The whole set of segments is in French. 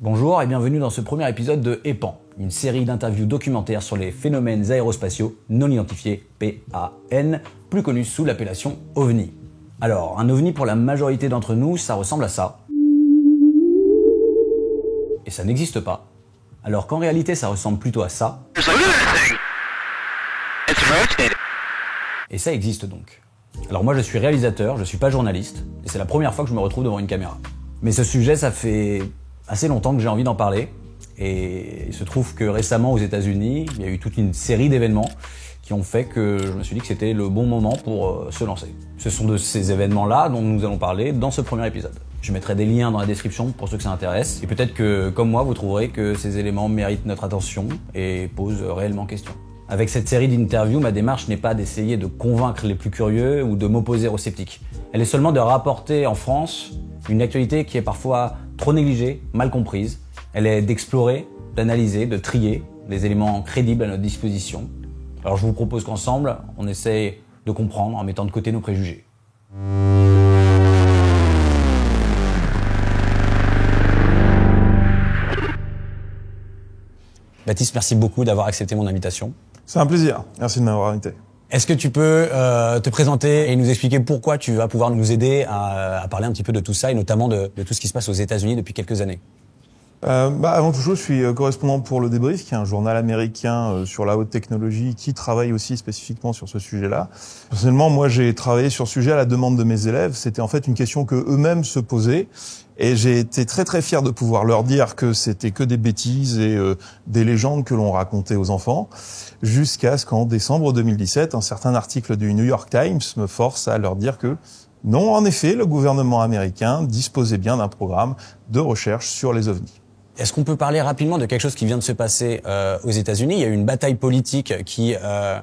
Bonjour et bienvenue dans ce premier épisode de EPAN, une série d'interviews documentaires sur les phénomènes aérospatiaux non identifiés, PAN, plus connus sous l'appellation OVNI. Alors, un OVNI pour la majorité d'entre nous, ça ressemble à ça. Et ça n'existe pas. Alors qu'en réalité, ça ressemble plutôt à ça. Et ça existe donc. Alors moi, je suis réalisateur, je suis pas journaliste, et c'est la première fois que je me retrouve devant une caméra. Mais ce sujet, ça fait assez longtemps que j'ai envie d'en parler, et il se trouve que récemment aux États-Unis, il y a eu toute une série d'événements qui ont fait que je me suis dit que c'était le bon moment pour se lancer. Ce sont de ces événements-là dont nous allons parler dans ce premier épisode. Je mettrai des liens dans la description pour ceux que ça intéresse, et peut-être que, comme moi, vous trouverez que ces éléments méritent notre attention et posent réellement question. Avec cette série d'interviews, ma démarche n'est pas d'essayer de convaincre les plus curieux ou de m'opposer aux sceptiques. Elle est seulement de rapporter en France une actualité qui est parfois trop négligée, mal comprise. Elle est d'explorer, d'analyser, de trier les éléments crédibles à notre disposition. Alors je vous propose qu'ensemble, on essaye de comprendre en mettant de côté nos préjugés. Baptiste, merci beaucoup d'avoir accepté mon invitation. C'est un plaisir. Merci de m'avoir invité. Est-ce que tu peux te présenter et nous expliquer pourquoi tu vas pouvoir nous aider à parler un petit peu de tout ça et notamment de tout ce qui se passe aux États-Unis depuis quelques années? Avant toute chose, je suis correspondant pour Le Débrief, qui est un journal américain sur la haute technologie qui travaille aussi spécifiquement sur ce sujet-là. Personnellement, moi, j'ai travaillé sur ce sujet à la demande de mes élèves. C'était en fait une question que eux-mêmes se posaient. Et j'ai été très très fier de pouvoir leur dire que c'était que des bêtises et des légendes que l'on racontait aux enfants, jusqu'à ce qu'en décembre 2017, un certain article du New York Times me force à leur dire que non, en effet, le gouvernement américain disposait bien d'un programme de recherche sur les ovnis. Est-ce qu'on peut parler rapidement de quelque chose qui vient de se passer aux États-Unis? Il y a eu une bataille politique qui a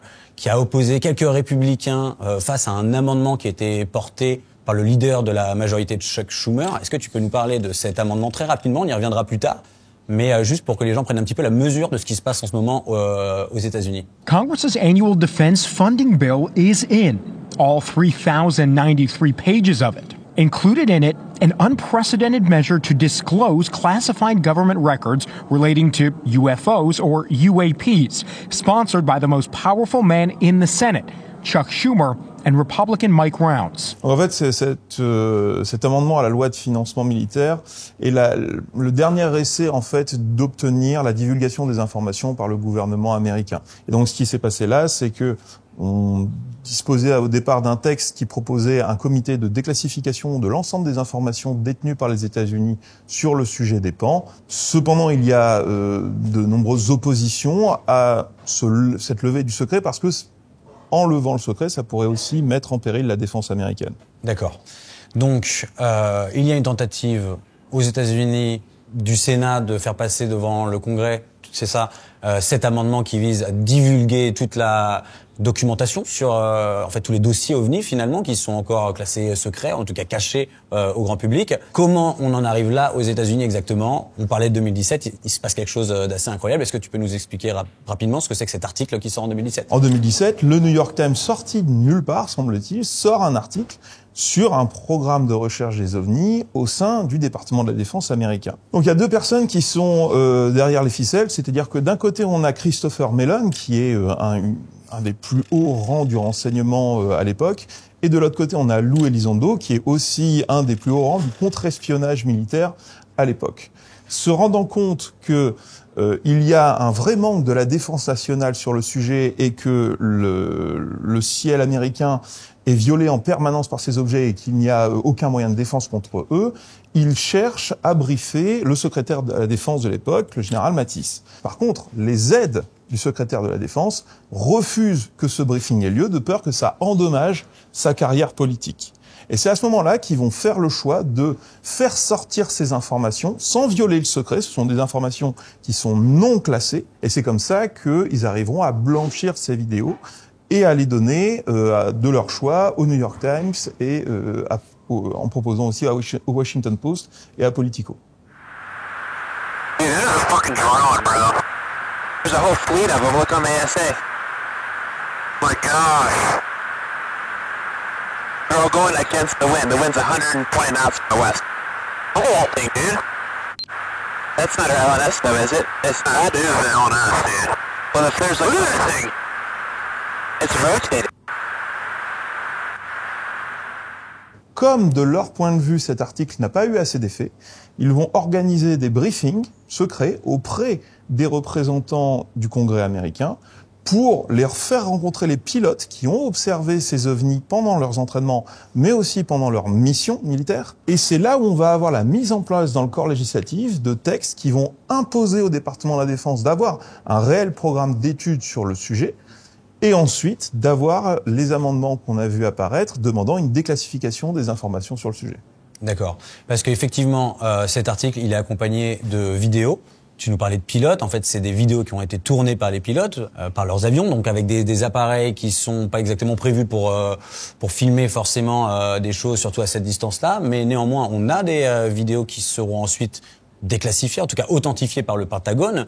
opposé quelques républicains face à un amendement qui était porté par le leader de la majorité, Chuck Schumer. Est-ce que tu peux nous parler de cet amendement très rapidement? On y reviendra plus tard. Mais juste pour que les gens prennent un petit peu la mesure de ce qui se passe en ce moment aux États-Unis. Congress's annual defense funding bill is in, all 3,093 pages of it. Included in it, an unprecedented measure to disclose classified government records relating to UFOs or UAPs, sponsored by the most powerful man in the Senate, Chuck Schumer, and Republican Mike Rounds. En fait, cet amendement à la loi de financement militaire est le dernier essai en fait d'obtenir la divulgation des informations par le gouvernement américain. Et donc, ce qui s'est passé là, c'est que on disposait au départ d'un texte qui proposait un comité de déclassification de l'ensemble des informations détenues par les États-Unis sur le sujet des PAN. Cependant, il y a de nombreuses oppositions à cette levée du secret parce que en levant le secret, ça pourrait aussi mettre en péril la défense américaine. D'accord. Donc, il y a une tentative aux États-Unis du Sénat de faire passer devant le Congrès, c'est ça, cet amendement qui vise à divulguer toute la documentation sur en fait tous les dossiers OVNI finalement qui sont encore classés secrets, en tout cas cachés au grand public. Comment on en arrive là aux États-Unis exactement? On parlait de 2017, il se passe quelque chose d'assez incroyable. Est-ce que tu peux nous expliquer rapidement ce que c'est que cet article qui sort en 2017? En 2017, le New York Times, sorti de nulle part, semble-t-il, sort un article sur un programme de recherche des ovnis au sein du département de la défense américain. Donc il y a deux personnes qui sont derrière les ficelles, c'est-à-dire que d'un côté on a Christopher Mellon, qui est un des plus hauts rangs du renseignement à l'époque, et de l'autre côté on a Lou Elizondo, qui est aussi un des plus hauts rangs du contre-espionnage militaire à l'époque. Se rendant compte que il y a un vrai manque de la défense nationale sur le sujet et que le ciel américain est violé en permanence par ces objets et qu'il n'y a aucun moyen de défense contre eux, ils cherchent à briefer le secrétaire de la défense de l'époque, le général Mattis. Par contre, les aides du secrétaire de la défense refusent que ce briefing ait lieu de peur que ça endommage sa carrière politique. Et c'est à ce moment-là qu'ils vont faire le choix de faire sortir ces informations sans violer le secret. Ce sont des informations qui sont non classées. Et c'est comme ça qu'ils arriveront à blanchir ces vidéos et à les donner de leur choix au New York Times et en proposant aussi au Washington Post et à Politico. Dude, this is a fucking drone, bro. There's a whole fleet of them. Look on the ASA. My gosh. They're all going against the wind. The wind's 120 knots from the west. The whole thing, dude. That's not our LNS though, is it? It's not. That is the LNS, dude. Well, if there's like... Look at that thing! It's rotating. Comme de leur point de vue, cet article n'a pas eu assez d'effet, ils vont organiser des briefings secrets auprès des représentants du Congrès américain pour leur faire rencontrer les pilotes qui ont observé ces ovnis pendant leurs entraînements, mais aussi pendant leurs missions militaires. Et c'est là où on va avoir la mise en place dans le corps législatif de textes qui vont imposer au département de la Défense d'avoir un réel programme d'études sur le sujet, et ensuite d'avoir les amendements qu'on a vus apparaître demandant une déclassification des informations sur le sujet. D'accord. Parce qu'effectivement, cet article, il est accompagné de vidéos. Tu nous parlais de pilotes. En fait, c'est des vidéos qui ont été tournées par les pilotes, par leurs avions, donc avec des appareils qui sont pas exactement prévus pour filmer forcément des choses, surtout à cette distance-là. Mais néanmoins, on a des vidéos qui seront ensuite déclassifiées, en tout cas authentifiées par le Pentagone.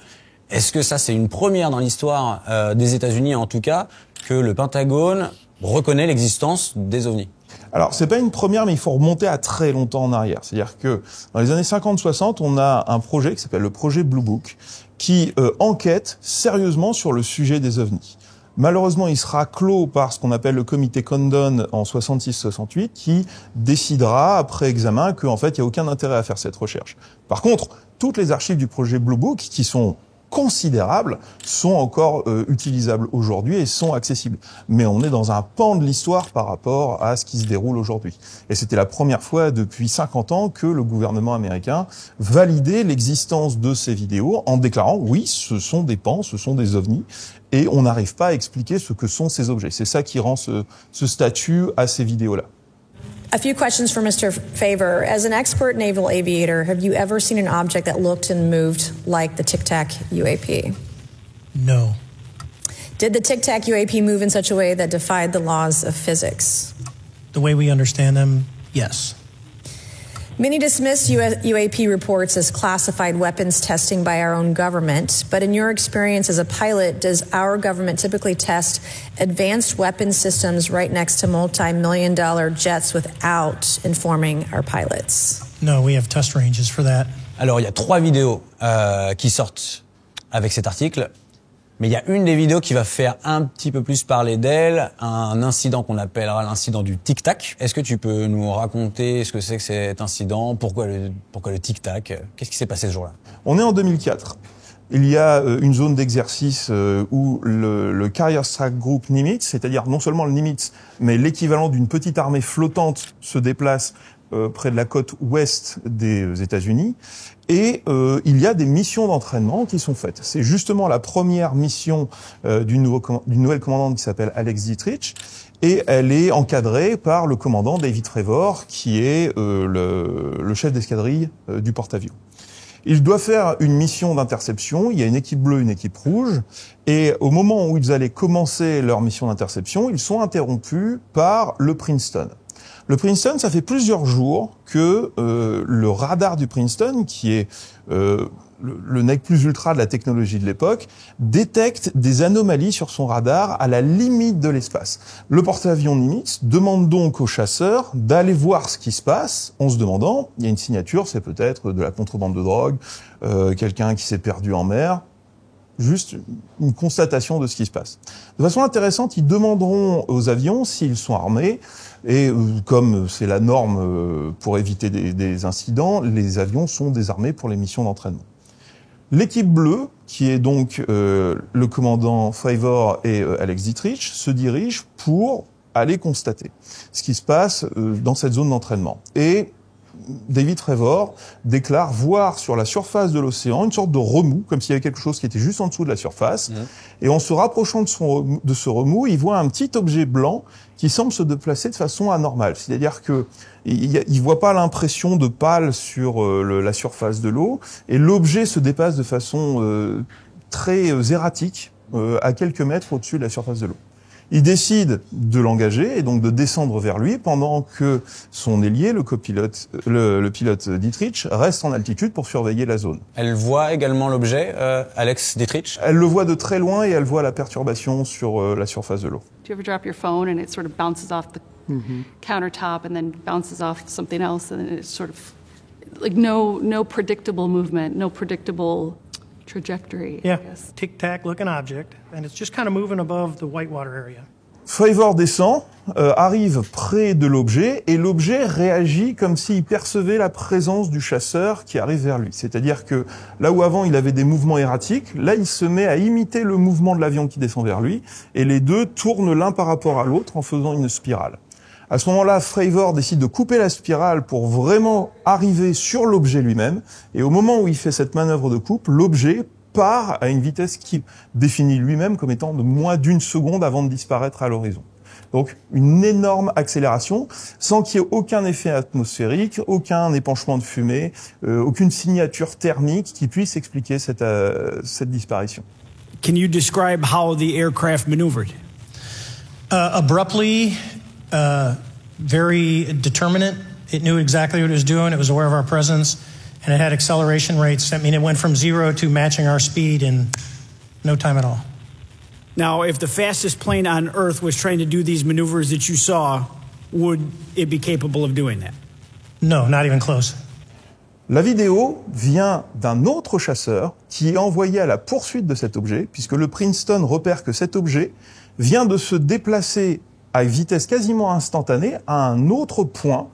Est-ce que ça, c'est une première dans l'histoire des États-Unis, en tout cas, que le Pentagone reconnaît l'existence des ovnis? Alors, c'est pas une première, mais il faut remonter à très longtemps en arrière. C'est-à-dire que dans les années 50-60, on a un projet qui s'appelle le projet Blue Book, qui enquête sérieusement sur le sujet des ovnis. Malheureusement, il sera clos par ce qu'on appelle le comité Condon en 66-68, qui décidera, après examen, qu'en fait, il n'y a aucun intérêt à faire cette recherche. Par contre, toutes les archives du projet Blue Book, qui sont considérables, sont encore utilisables aujourd'hui et sont accessibles. Mais on est dans un pan de l'histoire par rapport à ce qui se déroule aujourd'hui. Et c'était la première fois depuis 50 ans que le gouvernement américain validait l'existence de ces vidéos en déclarant « oui, ce sont des pans, ce sont des ovnis ». Et on n'arrive pas à expliquer ce que sont ces objets. C'est ça qui rend ce statut à ces vidéos-là. A few questions for Mr. Favor. As an expert naval aviator, have you ever seen an object that looked and moved like the Tic Tac UAP? No. Did the Tic Tac UAP move in such a way that defied the laws of physics? The way we understand them, yes. Many dismiss UAP reports as classified weapons testing by our own government, but in your experience as a pilot, does our government typically test advanced weapon systems right next to multi-million-dollar jets without informing our pilots? No, we have test ranges for that. Alors, il y a 3 vidéos qui sortent avec cet article. Mais il y a une des vidéos qui va faire un petit peu plus parler d'elle, un incident qu'on appellera l'incident du tic-tac. Est-ce que tu peux nous raconter ce que c'est que cet incident, pourquoi le tic-tac, qu'est-ce qui s'est passé ce jour-là? On est en 2004. Il y a une zone d'exercice où le Carrier Strike Group Nimitz, c'est-à-dire non seulement le Nimitz, mais l'équivalent d'une petite armée flottante se déplace près de la côte ouest des États-Unis. Et il y a des missions d'entraînement qui sont faites. C'est justement la première mission d'une nouvelle commandante qui s'appelle Alex Dietrich. Et elle est encadrée par le commandant David Fravor, qui est le chef d'escadrille du porte-avions. Ils doivent faire une mission d'interception. Il y a une équipe bleue, une équipe rouge. Et au moment où ils allaient commencer leur mission d'interception, ils sont interrompus par le Princeton. Le Princeton, ça fait plusieurs jours que le radar du Princeton, qui est le nec plus ultra de la technologie de l'époque, détecte des anomalies sur son radar à la limite de l'espace. Le porte-avions Nimitz demande donc aux chasseurs d'aller voir ce qui se passe, en se demandant, il y a une signature, c'est peut-être de la contrebande de drogue, quelqu'un qui s'est perdu en mer. Juste une constatation de ce qui se passe. De façon intéressante, ils demanderont aux avions s'ils sont armés, et comme c'est la norme pour éviter des incidents, les avions sont désarmés pour les missions d'entraînement. L'équipe bleue, qui est donc le commandant Fravor et Alex Dietrich, se dirige pour aller constater ce qui se passe dans cette zone d'entraînement. Et David Fravor déclare voir sur la surface de l'océan une sorte de remous, comme s'il y avait quelque chose qui était juste en dessous de la surface. Et en se rapprochant de ce remous, il voit un petit objet blanc qui semble se déplacer de façon anormale. C'est-à-dire que il voit pas l'impression de pâle sur la surface de l'eau, et l'objet se dépasse de façon très erratique à quelques mètres au-dessus de la surface de l'eau. Il décide de l'engager et donc de descendre vers lui pendant que son ailier, le copilote, le pilote Dietrich, reste en altitude pour surveiller la zone. Elle voit également l'objet, Alex Dietrich? Elle le voit de très loin et elle voit la perturbation sur la surface de l'eau. Do you ever drop your phone and it sort of bounces off the countertop and then bounces off something else and it sort of like no predictable movement, no predictable trajectory. Yeah, I guess. tic-tac looking object, and it's just kind of moving above the whitewater area. Fravor descend, arrive près de l'objet, et l'objet réagit comme s'il percevait la présence du chasseur qui arrive vers lui. C'est-à-dire que là où avant il avait des mouvements erratiques, là il se met à imiter le mouvement de l'avion qui descend vers lui, et les deux tournent l'un par rapport à l'autre en faisant une spirale. À ce moment-là, Fravor décide de couper la spirale pour vraiment arriver sur l'objet lui-même, et au moment où il fait cette manœuvre de coupe, l'objet part à une vitesse qu'il définit lui-même comme étant de moins d'1 seconde avant de disparaître à l'horizon. Donc une énorme accélération, sans qu'il y ait aucun effet atmosphérique, aucun épanchement de fumée, aucune signature thermique qui puisse expliquer cette disparition. Can you describe how the aircraft maneuvered? Abruptly, very determinate. It knew exactly what it was doing. It was aware of our presence. And it had acceleration rates. I mean, it went from 0 to matching our speed in no time at all. Now, if the fastest plane on Earth was trying to do these maneuvers that you saw, would it be capable of doing that? No, not even close. La vidéo vient d'un autre chasseur qui est envoyé à la poursuite de cet objet, puisque le Princeton repère que cet objet vient de se déplacer à vitesse quasiment instantanée à un autre point,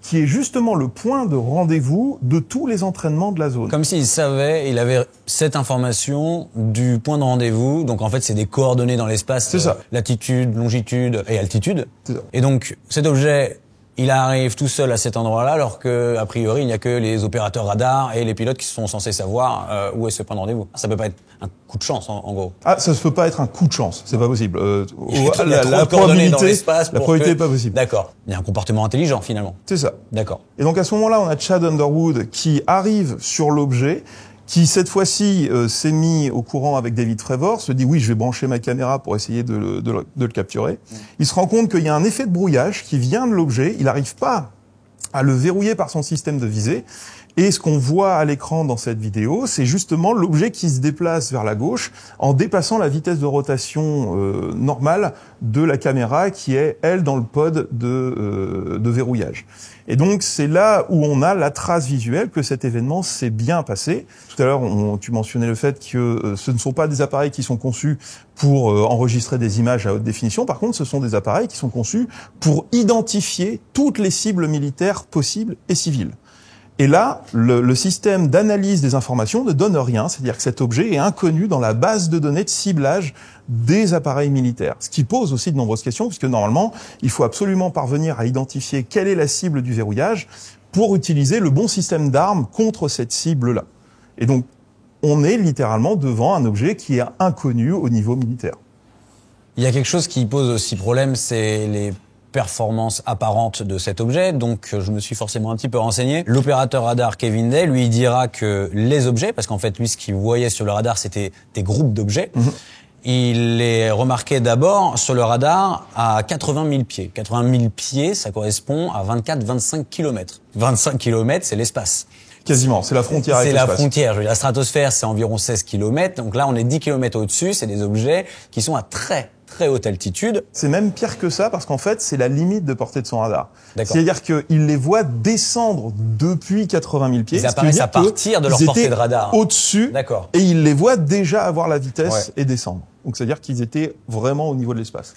qui est justement le point de rendez-vous de tous les entraînements de la zone. Comme s'il savait, il avait cette information du point de rendez-vous. Donc en fait, c'est des coordonnées dans l'espace. C'est ça. Latitude, longitude et altitude. C'est ça. Et donc cet objet, il arrive tout seul à cet endroit-là, alors que a priori, il n'y a que les opérateurs radars et les pilotes qui sont censés savoir où est ce point de rendez-vous. Ça peut pas être un coup de chance, en gros. Ah, ça se peut pas être un coup de chance, c'est pas possible. Il y a trop de coordonnées dans l'espace la pour probabilité que... est pas possible. D'accord. Il y a un comportement intelligent, finalement. C'est ça. D'accord. Et donc à ce moment-là, on a Chad Underwood qui arrive sur l'objet, qui cette fois-ci s'est mis au courant avec David Fravor, se dit oui, je vais brancher ma caméra pour essayer de le capturer. Il se rend compte qu'il y a un effet de brouillage qui vient de l'objet, il n'arrive pas à le verrouiller par son système de visée. Et ce qu'on voit à l'écran dans cette vidéo, c'est justement l'objet qui se déplace vers la gauche en dépassant la vitesse de rotation normale de la caméra qui est, elle, dans le pod de verrouillage. Et donc, c'est là où on a la trace visuelle que cet événement s'est bien passé. Tout à l'heure, tu mentionnais le fait que ce ne sont pas des appareils qui sont conçus pour enregistrer des images à haute définition. Par contre, ce sont des appareils qui sont conçus pour identifier toutes les cibles militaires possibles et civiles. Et là, le système d'analyse des informations ne donne rien, c'est-à-dire que cet objet est inconnu dans la base de données de ciblage des appareils militaires. Ce qui pose aussi de nombreuses questions, puisque normalement, il faut absolument parvenir à identifier quelle est la cible du verrouillage pour utiliser le bon système d'armes contre cette cible-là. Et donc, on est littéralement devant un objet qui est inconnu au niveau militaire. Il y a quelque chose qui pose aussi problème, c'est les performance apparente de cet objet, donc je me suis forcément un petit peu renseigné. L'opérateur radar Kevin Day lui dira que les objets, parce qu'en fait lui ce qu'il voyait sur le radar c'était des groupes d'objets, il les remarquait d'abord sur le radar à 80 000 pieds. 80 000 pieds, ça correspond à 24-25 km. 25 km, c'est l'espace. Quasiment, c'est la frontière avec l'espace. C'est la frontière. Je veux dire, la stratosphère, c'est environ 16 km. Donc là, on est 10 km au-dessus. C'est des objets qui sont à très haute altitude. C'est même pire que ça parce qu'en fait, c'est la limite de portée de son radar. D'accord. C'est-à-dire qu'il les voit descendre depuis 80 000 pieds. Ils apparaissent à partir de leur portée de radar. Au-dessus. D'accord. Et il les voit déjà avoir la vitesse et descendre. Donc, c'est-à-dire qu'ils étaient vraiment au niveau de l'espace.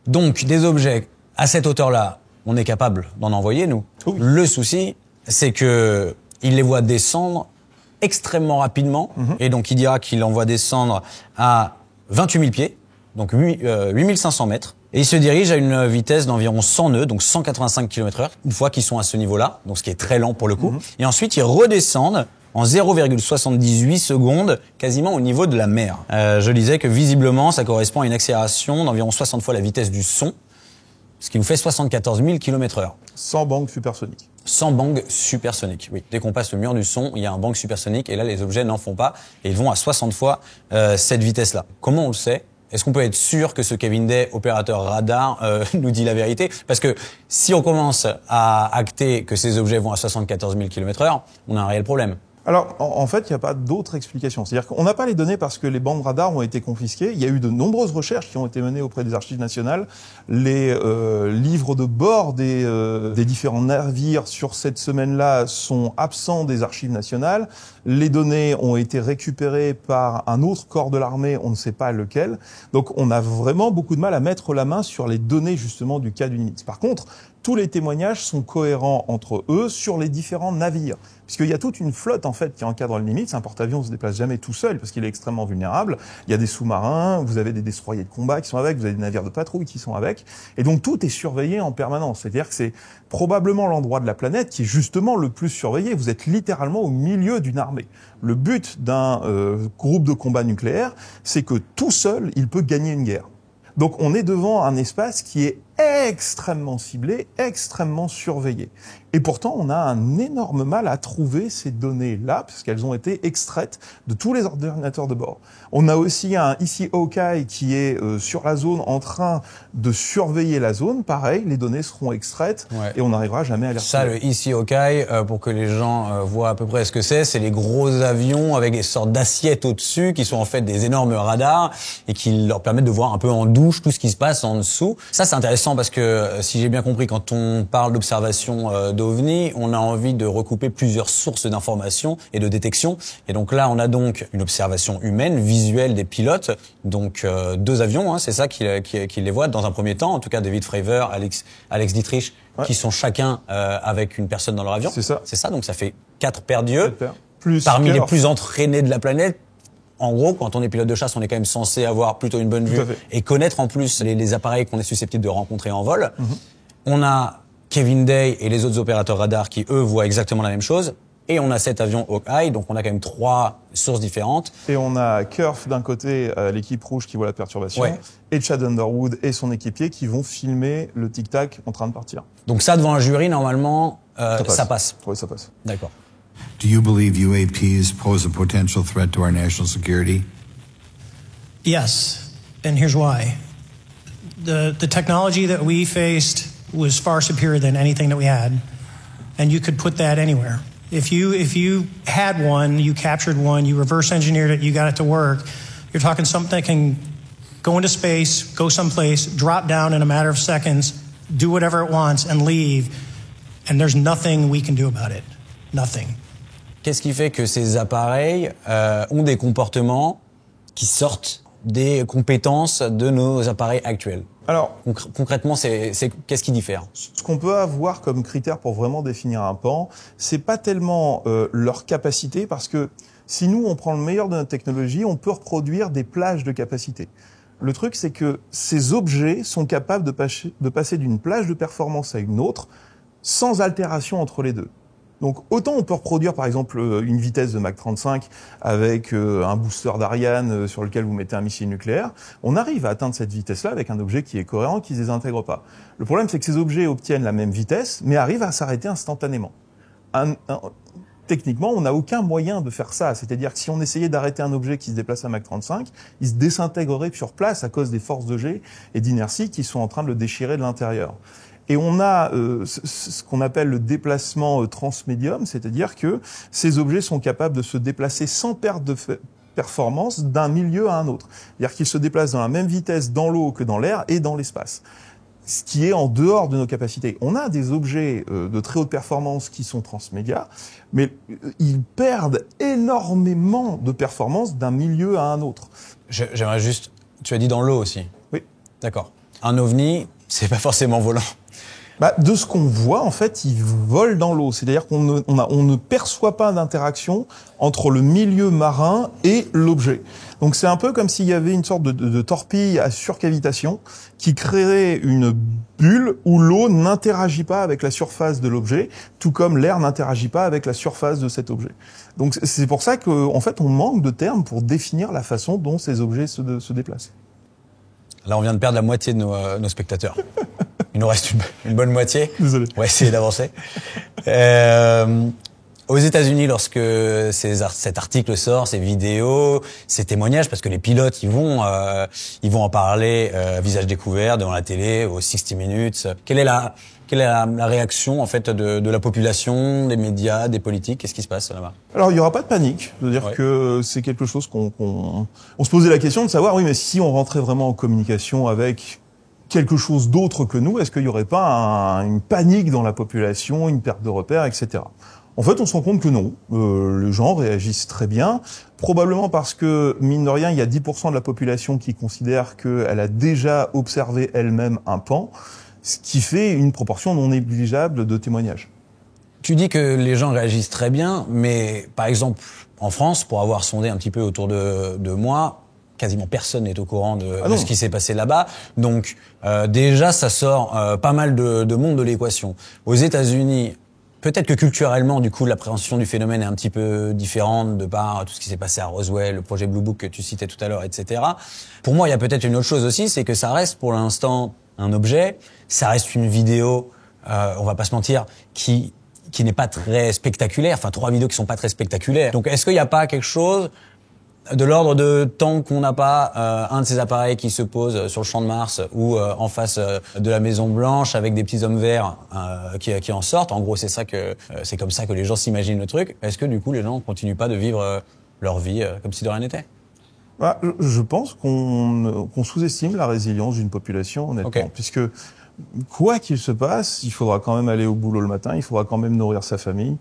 Donc, des objets à cette hauteur-là, on est capable d'en envoyer, nous. Oui. Le souci, c'est que il les voit descendre extrêmement rapidement. Et donc, il dira qu'il envoie descendre à 28 000 pieds. Donc 8500 mètres. Et ils se dirigent à une vitesse d'environ 100 nœuds, donc 185 km/h, une fois qu'ils sont à ce niveau-là, donc ce qui est très lent pour le coup. Et ensuite, ils redescendent en 0,78 secondes, quasiment au niveau de la mer. Je disais que visiblement, ça correspond à une accélération d'environ 60 fois la vitesse du son, ce qui nous fait 74 000 km/h. Sans bang supersonique. Sans bang supersonique, oui. Dès qu'on passe le mur du son, il y a un bang supersonique, et là, les objets n'en font pas, et ils vont à 60 fois cette vitesse-là. Comment on le sait ? Est-ce qu'on peut être sûr que ce Kevin Day, opérateur radar, nous dit la vérité ? Parce que si on commence à acter que ces objets vont à 74 000 km/h, on a un réel problème. Alors, en fait, il n'y a pas d'autre explication. C'est-à-dire qu'on n'a pas les données parce que les bandes radars ont été confisquées. Il y a eu de nombreuses recherches qui ont été menées auprès des archives nationales. Les livres de bord des différents navires sur cette semaine-là sont absents des archives nationales. Les données ont été récupérées par un autre corps de l'armée, on ne sait pas lequel. Donc, on a vraiment beaucoup de mal à mettre la main sur les données, justement, du cas du Nimitz. Par contre, tous les témoignages sont cohérents entre eux sur les différents navires. Puisqu'il y a toute une flotte, en fait, qui encadre le Nimitz. Un porte-avions ne se déplace jamais tout seul parce qu'il est extrêmement vulnérable. Il y a des sous-marins, vous avez des destroyers de combat qui sont avec, vous avez des navires de patrouille qui sont avec. Et donc, tout est surveillé en permanence. C'est-à-dire que c'est probablement l'endroit de la planète qui est justement le plus surveillé. Vous êtes littéralement au milieu d'une armée. Le but d'un groupe de combat nucléaire, c'est que tout seul, il peut gagner une guerre. Donc, on est devant un espace qui est extrêmement ciblé, extrêmement surveillé. Et pourtant, on a un énorme mal à trouver ces données-là, parce qu'elles ont été extraites de tous les ordinateurs de bord. On a aussi ici Hawkeye qui est sur la zone en train de surveiller la zone. Pareil, les données seront extraites et on n'arrivera jamais à les retrouver. Ça, le ici Hawkeye, pour que les gens voient à peu près ce que c'est les gros avions avec des sortes d'assiettes au-dessus qui sont en fait des énormes radars et qui leur permettent de voir un peu en douche tout ce qui se passe en dessous. Ça, c'est intéressant parce que, si j'ai bien compris, quand on parle d'observation d'OVNI, on a envie de recouper plusieurs sources d'informations et de détection. Et donc là, on a donc une observation humaine, visuelle des pilotes. Donc 2 avions, c'est ça qui les voient dans un premier temps. En tout cas, David Fravor, Alex Dietrich, qui sont chacun avec une personne dans leur avion. C'est ça. C'est ça. Donc ça fait 4 paires d'yeux. Plus parmi les plus entraînés de la planète. En gros, quand on est pilote de chasse, on est quand même censé avoir plutôt une bonne vue et connaître en plus les appareils qu'on est susceptible de rencontrer en vol. On a Kevin Day et les autres opérateurs radars qui, eux, voient exactement la même chose. Et on a cet avion Hawkeye, donc on a quand même 3 sources différentes. Et on a Kurf d'un côté, l'équipe rouge qui voit la perturbation, et Chad Underwood et son équipier qui vont filmer le tic-tac en train de partir. Donc ça, devant un jury, normalement, ça passe. Oui, ça passe. D'accord. Do you believe UAPs pose a potential threat to our national security? Yes, and here's why. The technology that we faced was far superior than anything that we had, and you could put that anywhere. If you had one, you captured one, you reverse engineered it, you got it to work, you're talking something that can go into space, go someplace, drop down in a matter of seconds, do whatever it wants, and leave, and there's nothing we can do about it. Nothing. Qu'est-ce qui fait que ces appareils ont des comportements qui sortent des compétences de nos appareils actuels? Alors, concrètement, c'est qu'est-ce qui diffère? Ce qu'on peut avoir comme critère pour vraiment définir un pan, c'est pas tellement leur capacité, parce que si nous on prend le meilleur de notre technologie, on peut reproduire des plages de capacité. Le truc, c'est que ces objets sont capables de passer d'une plage de performance à une autre sans altération entre les deux. Donc autant on peut reproduire par exemple une vitesse de Mach 35 avec un booster d'Ariane sur lequel vous mettez un missile nucléaire, on arrive à atteindre cette vitesse-là avec un objet qui est cohérent, qui ne se désintègre pas. Le problème, c'est que ces objets obtiennent la même vitesse, mais arrivent à s'arrêter instantanément. Techniquement, on n'a aucun moyen de faire ça. C'est-à-dire que si on essayait d'arrêter un objet qui se déplace à Mach 35, il se désintégrerait sur place à cause des forces de jet et d'inertie qui sont en train de le déchirer de l'intérieur. Et on a ce qu'on appelle le déplacement transmédium, c'est-à-dire que ces objets sont capables de se déplacer sans perte de performance d'un milieu à un autre. C'est-à-dire qu'ils se déplacent dans la même vitesse dans l'eau que dans l'air et dans l'espace, ce qui est en dehors de nos capacités. On a des objets de très haute performance qui sont transmédia, mais ils perdent énormément de performance d'un milieu à un autre. J'aimerais juste... Tu as dit dans l'eau aussi? Oui. D'accord. Un ovni, c'est pas forcément volant. De ce qu'on voit, en fait, ils volent dans l'eau. C'est-à-dire qu'on ne perçoit pas d'interaction entre le milieu marin et l'objet. Donc c'est un peu comme s'il y avait une sorte de torpille à surcavitation qui créerait une bulle où l'eau n'interagit pas avec la surface de l'objet, tout comme l'air n'interagit pas avec la surface de cet objet. Donc c'est pour ça qu'en fait, on manque de termes pour définir la façon dont ces objets se déplacent. Là, on vient de perdre la moitié de nos spectateurs. Il nous reste une bonne moitié. Désolé. On va essayer d'avancer. Aux États-Unis, lorsque cet article sort, ces vidéos, ces témoignages, parce que les pilotes, ils vont en parler visage découvert devant la télé, aux 60 Minutes. Quelle est la réaction en fait de la population, des médias, des politiques? Qu'est-ce qui se passe là-bas? Alors il y aura pas de panique, c'est-à-dire que c'est quelque chose on se posait la question de savoir, oui, mais si on rentrait vraiment en communication avec quelque chose d'autre que nous, est-ce qu'il y aurait pas une panique dans la population, une perte de repères, etc. En fait, on se rend compte que non. Les gens réagissent très bien, probablement parce que, mine de rien, il y a 10% de la population qui considère qu'elle a déjà observé elle-même un pan, ce qui fait une proportion non négligeable de témoignages. Tu dis que les gens réagissent très bien, mais par exemple, en France, pour avoir sondé un petit peu autour de moi, quasiment personne n'est au courant de ce qui s'est passé là-bas. Donc déjà, ça sort pas mal de monde de l'équation. Aux États-Unis, peut-être que culturellement, du coup, l'appréhension du phénomène est un petit peu différente de par tout ce qui s'est passé à Roswell, le projet Blue Book que tu citais tout à l'heure, etc. Pour moi, il y a peut-être une autre chose aussi, c'est que ça reste pour l'instant un objet, ça reste une vidéo, on va pas se mentir, qui n'est pas très spectaculaire, enfin 3 vidéos qui sont pas très spectaculaires. Donc est-ce qu'il n'y a pas quelque chose de l'ordre de tant qu'on n'a pas un de ces appareils qui se pose sur le champ de Mars ou en face de la Maison Blanche avec des petits hommes verts qui en sortent. En gros, c'est comme ça que les gens s'imaginent le truc. Est-ce que du coup les gens continuent pas de vivre leur vie comme si de rien n'était? Je pense qu'on sous-estime la résilience d'une population, honnêtement, puisque quoi qu'il se passe, il faudra quand même aller au boulot le matin, il faudra quand même nourrir sa famille.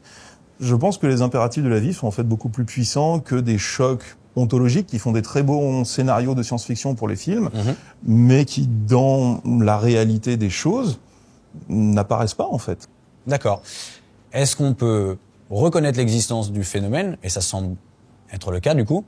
Je pense que les impératifs de la vie sont en fait beaucoup plus puissants que des chocs ontologiques qui font des très bons scénarios de science-fiction pour les films, mais qui, dans la réalité des choses, n'apparaissent pas, en fait. D'accord. Est-ce qu'on peut reconnaître l'existence du phénomène, et ça semble être le cas du coup,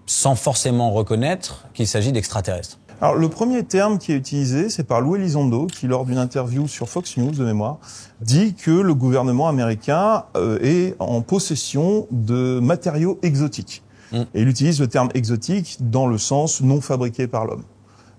sans forcément reconnaître qu'il s'agit d'extraterrestres? Alors, le premier terme qui est utilisé, c'est par Lou Elizondo, qui, lors d'une interview sur Fox News, de mémoire, dit que le gouvernement américain est en possession de matériaux exotiques. Et il utilise le terme exotique dans le sens non fabriqué par l'homme.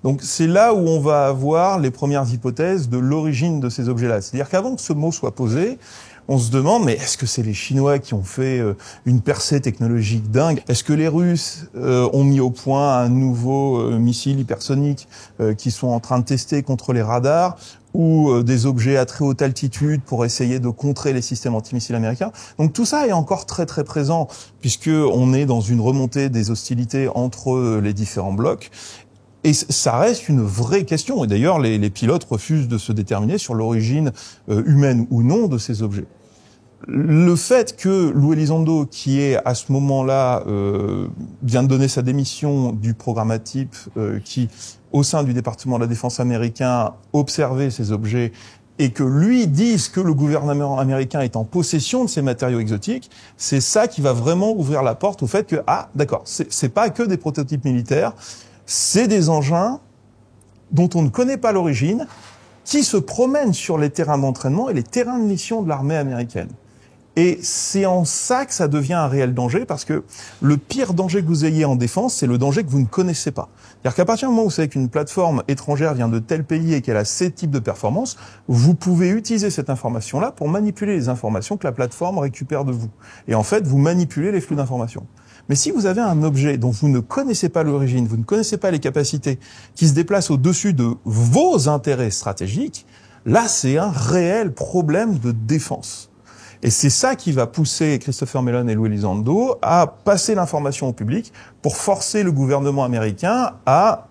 Donc, c'est là où on va avoir les premières hypothèses de l'origine de ces objets-là. C'est-à-dire qu'avant que ce mot soit posé, on se demande, mais est-ce que c'est les Chinois qui ont fait une percée technologique dingue? Est-ce que les Russes ont mis au point un nouveau missile hypersonique qu'ils sont en train de tester contre les radars, ou des objets à très haute altitude pour essayer de contrer les systèmes antimissiles américains? Donc tout ça est encore très très présent, puisque on est dans une remontée des hostilités entre les différents blocs. Et ça reste une vraie question. Et d'ailleurs, les pilotes refusent de se déterminer sur l'origine humaine ou non de ces objets. Le fait que Lou Elizondo, qui est à ce moment-là vient de donner sa démission du programme ATIP, qui au sein du département de la défense américain observait ces objets, et que lui dise que le gouvernement américain est en possession de ces matériaux exotiques, c'est ça qui va vraiment ouvrir la porte au fait que, d'accord, c'est pas que des prototypes militaires, c'est des engins dont on ne connaît pas l'origine, qui se promènent sur les terrains d'entraînement et les terrains de mission de l'armée américaine. Et c'est en ça que ça devient un réel danger, parce que le pire danger que vous ayez en défense, c'est le danger que vous ne connaissez pas. C'est-à-dire qu'à partir du moment où vous savez qu'une plateforme étrangère vient de tel pays et qu'elle a ces types de performances, vous pouvez utiliser cette information-là pour manipuler les informations que la plateforme récupère de vous. Et en fait, vous manipulez les flux d'informations. Mais si vous avez un objet dont vous ne connaissez pas l'origine, vous ne connaissez pas les capacités, qui se déplace au-dessus de vos intérêts stratégiques, là, c'est un réel problème de défense. Et c'est ça qui va pousser Christopher Mellon et Lou Elizondo à passer l'information au public pour forcer le gouvernement américain à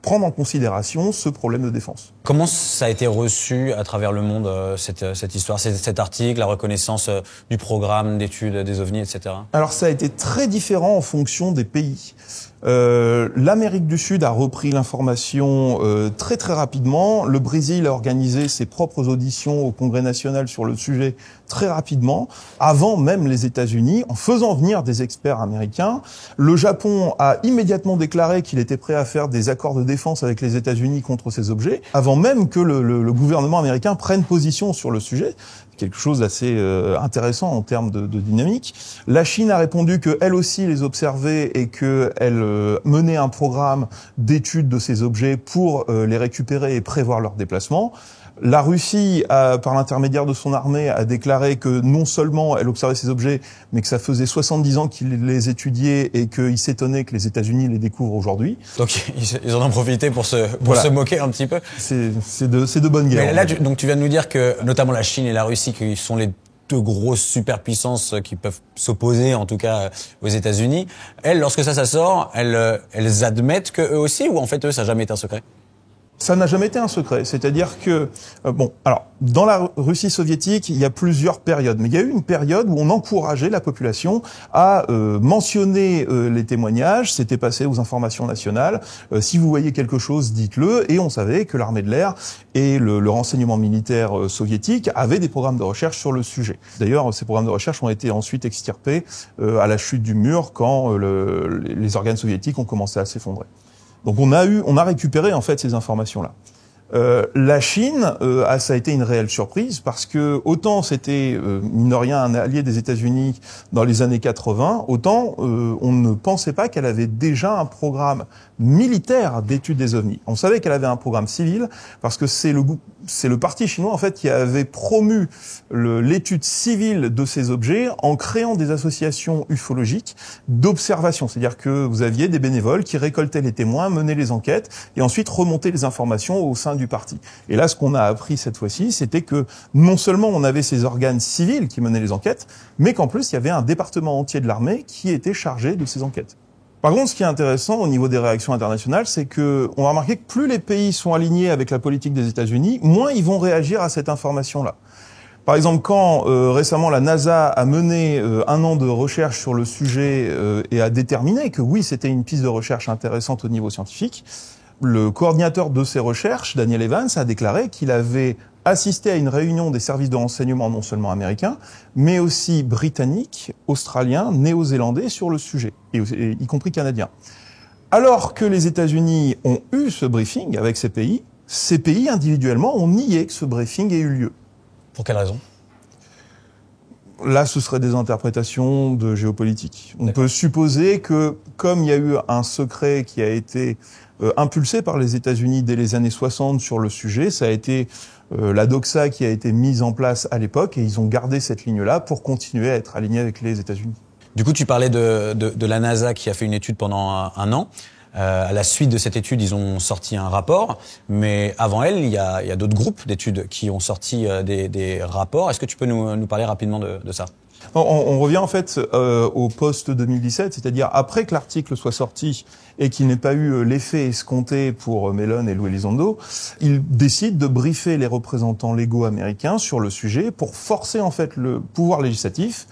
prendre en considération ce problème de défense. Comment ça a été reçu à travers le monde, cette histoire, cet article, la reconnaissance du programme d'études des ovnis, etc. Alors ça a été très différent en fonction des pays. L'Amérique du Sud a repris l'information très très rapidement. Le Brésil a organisé ses propres auditions au Congrès national sur le sujet très rapidement, avant même les États-Unis, en faisant venir des experts américains. Le Japon a immédiatement déclaré qu'il était prêt à faire des accords de défense avec les États-Unis contre ces objets, avant même que le gouvernement américain prenne position sur le sujet. Quelque chose d'assez intéressant en termes de dynamique. La Chine a répondu qu'elle aussi les observait et qu'elle menait un programme d'étude de ces objets pour les récupérer et prévoir leur déplacement. La Russie, par l'intermédiaire de son armée, a déclaré que non seulement elle observait ces objets, mais que ça faisait 70 ans qu'il les étudiait et qu'il s'étonnait que les États-Unis les découvrent aujourd'hui. Donc ils en ont profité pour se moquer un petit peu. C'est de bonne guerre. Mais là, donc tu viens de nous dire que notamment la Chine et la Russie, qui sont les deux grosses superpuissances qui peuvent s'opposer, en tout cas aux États-Unis, elles, lorsque ça sort, elles admettent que eux aussi, ou en fait eux, ça n'a jamais été un secret? Ça n'a jamais été un secret. C'est-à-dire que, alors, dans la Russie soviétique, il y a plusieurs périodes. Mais il y a eu une période où on encourageait la population à mentionner les témoignages. C'était passé aux informations nationales. Si vous voyez quelque chose, dites-le. Et on savait que l'armée de l'air et le renseignement militaire soviétique avaient des programmes de recherche sur le sujet. D'ailleurs, ces programmes de recherche ont été ensuite extirpés à la chute du mur quand les organes soviétiques ont commencé à s'effondrer. Donc on a récupéré en fait ces informations-là. La Chine, ça a été une réelle surprise parce que autant c'était mine de rien un allié des États-Unis dans les années 80, autant on ne pensait pas qu'elle avait déjà un programme militaire d'études des ovnis. On savait qu'elle avait un programme civil parce que c'est le parti chinois en fait qui avait promu l'étude civile de ces objets en créant des associations ufologiques d'observation. C'est-à-dire que vous aviez des bénévoles qui récoltaient les témoins, menaient les enquêtes et ensuite remontaient les informations au sein du parti. Et là, ce qu'on a appris cette fois-ci, c'était que non seulement on avait ces organes civils qui menaient les enquêtes, mais qu'en plus, il y avait un département entier de l'armée qui était chargé de ces enquêtes. Par contre, ce qui est intéressant au niveau des réactions internationales, c'est que on va remarquer que plus les pays sont alignés avec la politique des États-Unis, moins ils vont réagir à cette information-là. Par exemple, quand récemment la NASA a mené un an de recherche sur le sujet et a déterminé que oui, c'était une piste de recherche intéressante au niveau scientifique, le coordinateur de ces recherches, Daniel Evans, a déclaré qu'il avait assisté à une réunion des services de renseignement non seulement américains, mais aussi britanniques, australiens, néo-zélandais sur le sujet, et y compris canadiens. Alors que les États-Unis ont eu ce briefing avec ces pays individuellement ont nié que ce briefing ait eu lieu. Pour quelle raison ? Là, ce serait des interprétations de géopolitique. On peut supposer que, comme il y a eu un secret qui a été impulsé par les États-Unis dès les années 60 sur le sujet, ça a été la doxa qui a été mise en place à l'époque, et ils ont gardé cette ligne-là pour continuer à être alignés avec les États-Unis. Du coup, tu parlais de la NASA qui a fait une étude pendant un an. À la suite de cette étude, ils ont sorti un rapport, mais avant elle, il y a d'autres groupes d'études qui ont sorti des rapports. Est-ce que tu peux nous parler rapidement de ça ? On revient en fait au post-2017, c'est-à-dire après que l'article soit sorti et qu'il n'ait pas eu l'effet escompté pour Mellon et Lou Elizondo, ils décident de briefer les représentants légaux américains sur le sujet pour forcer en fait le pouvoir législatif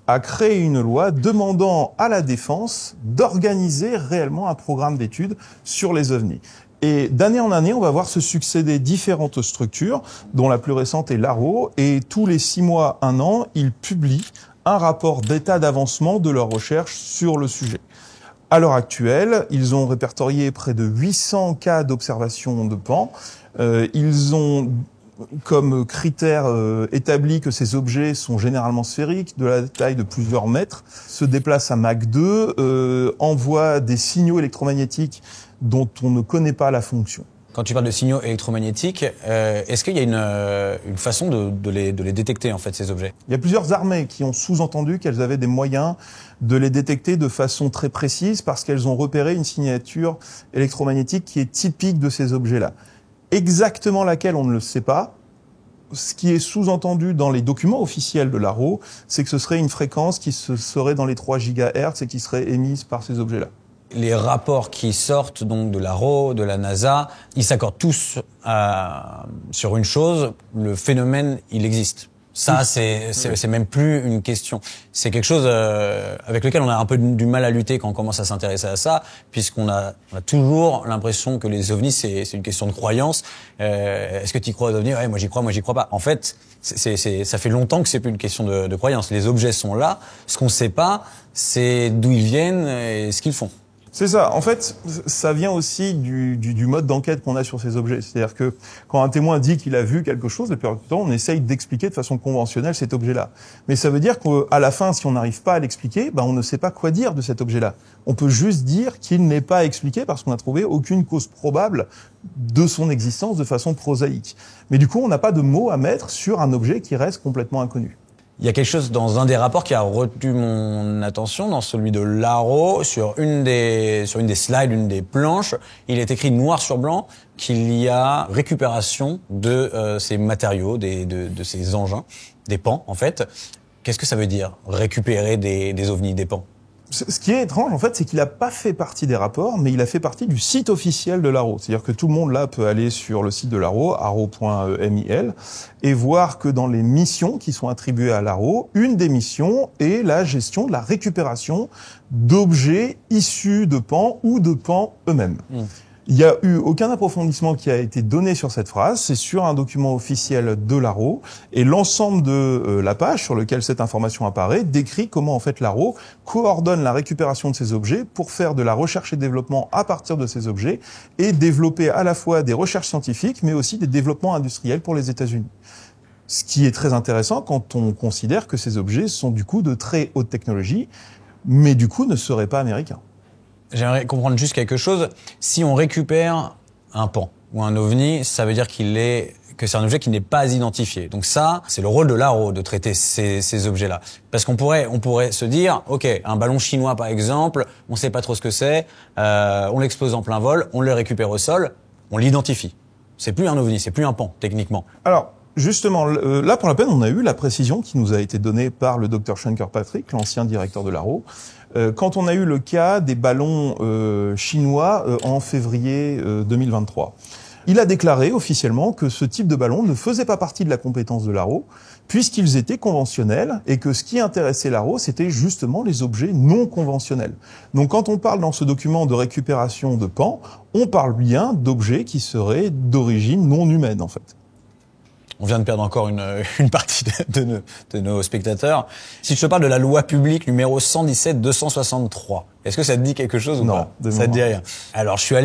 à créer une loi demandant à la défense d'organiser réellement un programme d'études sur les ovnis. Et d'année en année, on va voir se succéder différentes structures, dont la plus récente est l'ARO, et tous les 6 mois, 1 an, ils publient un rapport d'état d'avancement de leur recherche sur le sujet. À l'heure actuelle, ils ont répertorié près de 800 cas d'observation de PAN. Ils ont comme critère établi que ces objets sont généralement sphériques, de la taille de plusieurs mètres, se déplacent à Mach 2, envoient des signaux électromagnétiques dont on ne connaît pas la fonction. Quand tu parles de signaux électromagnétiques, est-ce qu'il y a une façon de les détecter, en fait, ces objets ? Il y a plusieurs armées qui ont sous-entendu qu'elles avaient des moyens de les détecter de façon très précise parce qu'elles ont repéré une signature électromagnétique qui est typique de ces objets-là. Exactement laquelle, on ne le sait pas. Ce qui est sous-entendu dans les documents officiels de l'ARO, c'est que ce serait une fréquence qui serait dans les 3 GHz et qui serait émise par ces objets-là. Les rapports qui sortent donc de l'ARO, de la NASA, ils s'accordent tous sur une chose, le phénomène, il existe. Ça, c'est même plus une question. C'est quelque chose avec lequel on a un peu du mal à lutter quand on commence à s'intéresser à ça, puisqu'on a toujours l'impression que les ovnis, c'est une question de croyance. Est-ce que tu y crois aux ovnis ? Ouais, moi j'y crois pas. En fait, ça fait longtemps que c'est plus une question de croyance. Les objets sont là. Ce qu'on sait pas, c'est d'où ils viennent et ce qu'ils font. C'est ça. En fait, ça vient aussi du mode d'enquête qu'on a sur ces objets. C'est-à-dire que quand un témoin dit qu'il a vu quelque chose, la plupart du temps, on essaye d'expliquer de façon conventionnelle cet objet-là. Mais ça veut dire qu'à la fin, si on n'arrive pas à l'expliquer, on ne sait pas quoi dire de cet objet-là. On peut juste dire qu'il n'est pas expliqué parce qu'on n'a trouvé aucune cause probable de son existence de façon prosaïque. Mais du coup, on n'a pas de mots à mettre sur un objet qui reste complètement inconnu. Il y a quelque chose dans un des rapports qui a retenu mon attention, dans celui de Laro, sur une des slides, une des planches, il est écrit noir sur blanc qu'il y a récupération de ces matériaux, de ces engins, des pans en fait. Qu'est-ce que ça veut dire, récupérer des ovnis, des pans ? Ce qui est étrange, en fait, c'est qu'il n'a pas fait partie des rapports, mais il a fait partie du site officiel de l'ARO. C'est-à-dire que tout le monde, là, peut aller sur le site de l'ARO, aro.mil, et voir que dans les missions qui sont attribuées à l'ARO, une des missions est la gestion de la récupération d'objets issus de pans ou de pans eux-mêmes. Il n'y a eu aucun approfondissement qui a été donné sur cette phrase, c'est sur un document officiel de l'ARO, et l'ensemble de la page sur laquelle cette information apparaît décrit comment en fait l'ARO coordonne la récupération de ces objets pour faire de la recherche et développement à partir de ces objets et développer à la fois des recherches scientifiques mais aussi des développements industriels pour les États-Unis. Ce qui est très intéressant quand on considère que ces objets sont du coup de très haute technologie, mais du coup ne seraient pas américains. J'aimerais comprendre juste quelque chose. Si on récupère un pan ou un ovni, ça veut dire que c'est un objet qui n'est pas identifié. Donc ça, c'est le rôle de l'ARO de traiter ces objets-là. Parce qu'on pourrait se dire, ok, un ballon chinois par exemple, on sait pas trop ce que c'est, on l'expose en plein vol, on le récupère au sol, on l'identifie. C'est plus un ovni, c'est plus un pan techniquement. Alors, justement, là, pour la peine, on a eu la précision qui nous a été donnée par le Dr Sean Kirkpatrick, l'ancien directeur de l'ARO, quand on a eu le cas des ballons chinois en février 2023. Il a déclaré officiellement que ce type de ballon ne faisait pas partie de la compétence de l'ARO, puisqu'ils étaient conventionnels, et que ce qui intéressait l'ARO, c'était justement les objets non conventionnels. Donc quand on parle dans ce document de récupération de pans, on parle bien d'objets qui seraient d'origine non humaine, en fait. On vient de perdre encore une partie de nos spectateurs. Si je te parle de la loi publique numéro 117/263, est-ce que ça te dit quelque chose ou pas ? Non, ça te dit rien. Alors je suis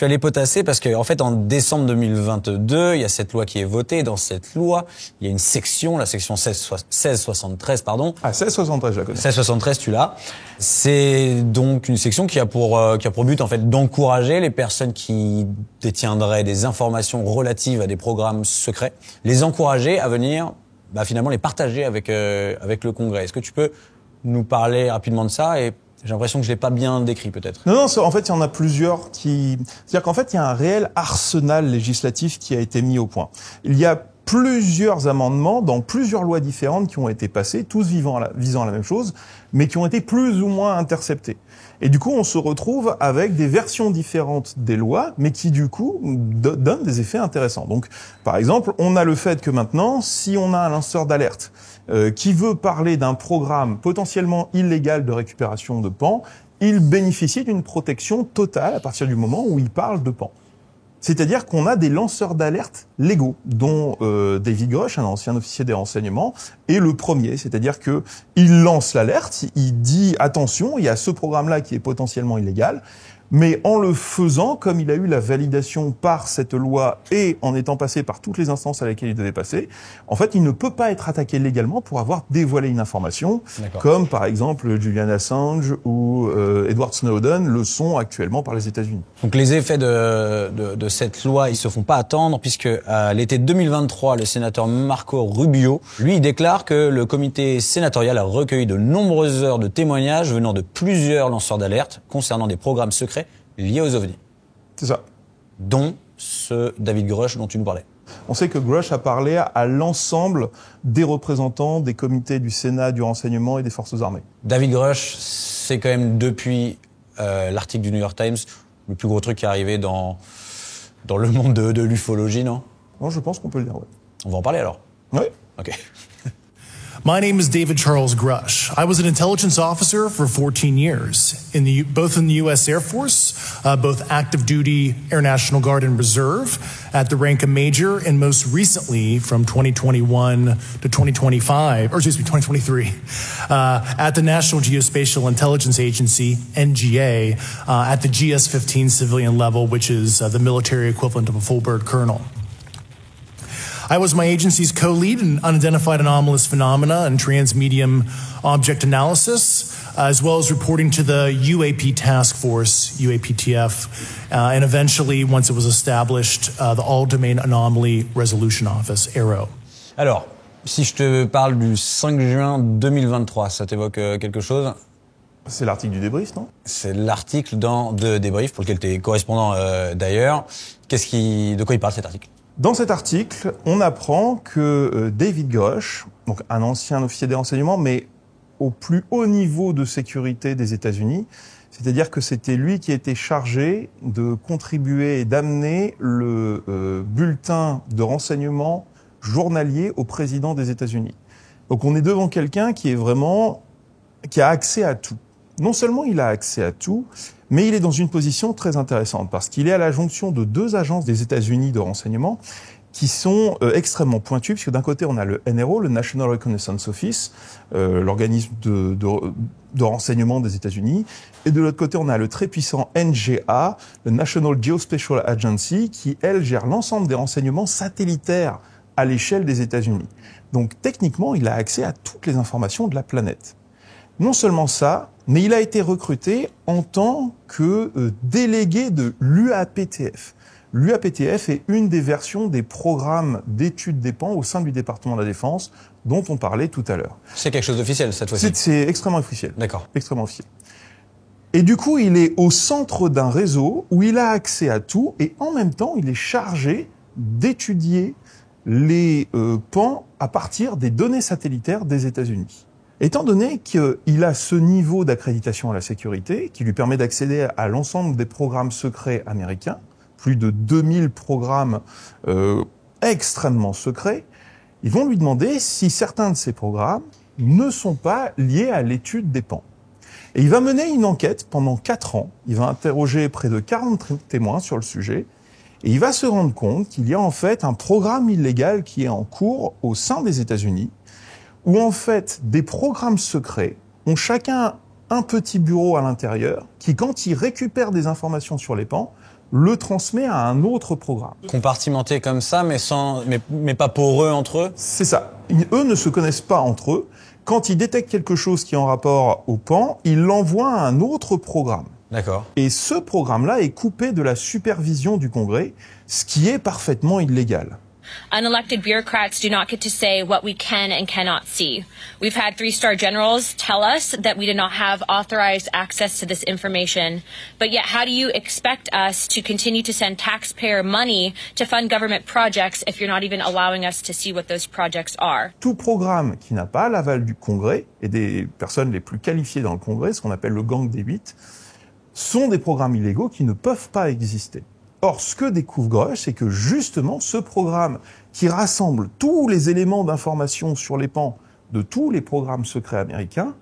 allé potasser parce que en fait en décembre 2022, il y a cette loi qui est votée. Dans cette loi, il y a une section, la section 1673, pardon. Ah, 1673, je la connais. 1673, tu l'as. C'est donc une section qui a pour but en fait d'encourager les personnes qui détiendraient des informations relatives à des programmes secrets, les encourager à venir finalement les partager avec le Congrès. Est-ce que tu peux nous parler rapidement de ça ? Et j'ai l'impression que je l'ai pas bien décrit peut-être. Non, en fait, il y en a plusieurs c'est-à-dire qu'en fait, il y a un réel arsenal législatif qui a été mis au point. Il y a plusieurs amendements dans plusieurs lois différentes qui ont été passés, tous visant la même chose, mais qui ont été plus ou moins interceptés. Et du coup, on se retrouve avec des versions différentes des lois, mais qui du coup donnent des effets intéressants. Donc, par exemple, on a le fait que maintenant, si on a un lanceur d'alerte qui veut parler d'un programme potentiellement illégal de récupération de pans, il bénéficie d'une protection totale à partir du moment où il parle de pans. C'est-à-dire qu'on a des lanceurs d'alerte légaux, dont David Grush, un ancien officier des renseignements, est le premier. C'est-à-dire que il lance l'alerte, il dit attention, il y a ce programme-là qui est potentiellement illégal. Mais en le faisant, comme il a eu la validation par cette loi et en étant passé par toutes les instances à laquelle il devait passer, en fait, il ne peut pas être attaqué légalement pour avoir dévoilé une information, comme par exemple Julian Assange ou Edward Snowden le sont actuellement par les États-Unis. Donc les effets de cette loi, ils se font pas attendre puisque à l'été 2023, le sénateur Marco Rubio, lui, il déclare que le comité sénatorial a recueilli de nombreuses heures de témoignages venant de plusieurs lanceurs d'alerte concernant des programmes secrets liés aux ovnis. C'est ça. Dont ce David Grush dont tu nous parlais. On sait que Grush a parlé à l'ensemble des représentants des comités du Sénat, du renseignement et des forces armées. David Grush, c'est quand même depuis l'article du New York Times le plus gros truc qui est arrivé dans le monde de l'ufologie, non ? Non, je pense qu'on peut le dire, ouais. On va en parler alors ? Oui. Ok. My name is David Charles Grush. I was an intelligence officer for 14 years, both in the U.S. Air Force, both active duty Air National Guard and Reserve, at the rank of major, and most recently from 2021 to 2023, at the National Geospatial Intelligence Agency, NGA, at the GS-15 civilian level, which is the military equivalent of a full bird colonel. I was my agency's co-lead in unidentified anomalous phenomena and transmedium object analysis, as well as reporting to the UAP task force, UAPTF, and eventually, once it was established, the All-Domain Anomaly Resolution Office, AARO. Alors, si je te parle du 5 juin 2023, ça t'évoque quelque chose? C'est l'article du débrief, non? C'est l'article de Débrief, pour lequel tu es correspondant d'ailleurs. De quoi il parle cet article? Dans cet article, on apprend que David Grush, donc un ancien officier des renseignements, mais au plus haut niveau de sécurité des États-Unis, c'est-à-dire que c'était lui qui était chargé de contribuer et d'amener le bulletin de renseignement journalier au président des États-Unis. Donc on est devant quelqu'un qui a accès à tout. Non seulement il a accès à tout, mais il est dans une position très intéressante parce qu'il est à la jonction de deux agences des États-Unis de renseignement qui sont extrêmement pointues, puisque d'un côté on a le NRO, le National Reconnaissance Office, l'organisme de renseignement des États-Unis, et de l'autre côté on a le très puissant NGA, le National Geospatial Agency, qui elle gère l'ensemble des renseignements satellitaires à l'échelle des États-Unis. Donc techniquement il a accès à toutes les informations de la planète. Non seulement ça, mais il a été recruté en tant que délégué de l'UAPTF. L'UAPTF est une des versions des programmes d'études des PAN au sein du département de la Défense dont on parlait tout à l'heure. C'est quelque chose d'officiel cette fois-ci? C'est extrêmement officiel. D'accord. Extrêmement officiel. Et du coup, il est au centre d'un réseau où il a accès à tout et en même temps, il est chargé d'étudier les PAN à partir des données satellitaires des États-Unis. Étant donné qu'il a ce niveau d'accréditation à la sécurité, qui lui permet d'accéder à l'ensemble des programmes secrets américains, plus de 2000 programmes extrêmement secrets, ils vont lui demander si certains de ces programmes ne sont pas liés à l'étude des PAN. Et il va mener une enquête pendant 4 ans, il va interroger près de 40 témoins sur le sujet, et il va se rendre compte qu'il y a en fait un programme illégal qui est en cours au sein des États-Unis, où en fait des programmes secrets ont chacun un petit bureau à l'intérieur qui, quand il récupère des informations sur les PAN, le transmet à un autre programme. Compartimenté comme ça, mais pas poreux entre eux? C'est ça. Eux ne se connaissent pas entre eux. Quand ils détectent quelque chose qui est en rapport au PAN, ils l'envoient à un autre programme. D'accord. Et ce programme-là est coupé de la supervision du Congrès, ce qui est parfaitement illégal. Unelected bureaucrats do not get to say what we can and cannot see. We've had 3-star generals tell us that we did not have authorized access to this information. But yet, how do you expect us to continue to send taxpayer money to fund government projects if you're not even allowing us to see what those projects are? Tout programme qui n'a pas l'aval du Congrès et des personnes les plus qualifiées dans le Congrès, ce qu'on appelle le gang des 8, sont des programmes illégaux qui ne peuvent pas exister. Or, ce que découvre Grush, c'est que justement, ce programme qui rassemble tous les éléments d'information sur les PAN de tous les programmes secrets américains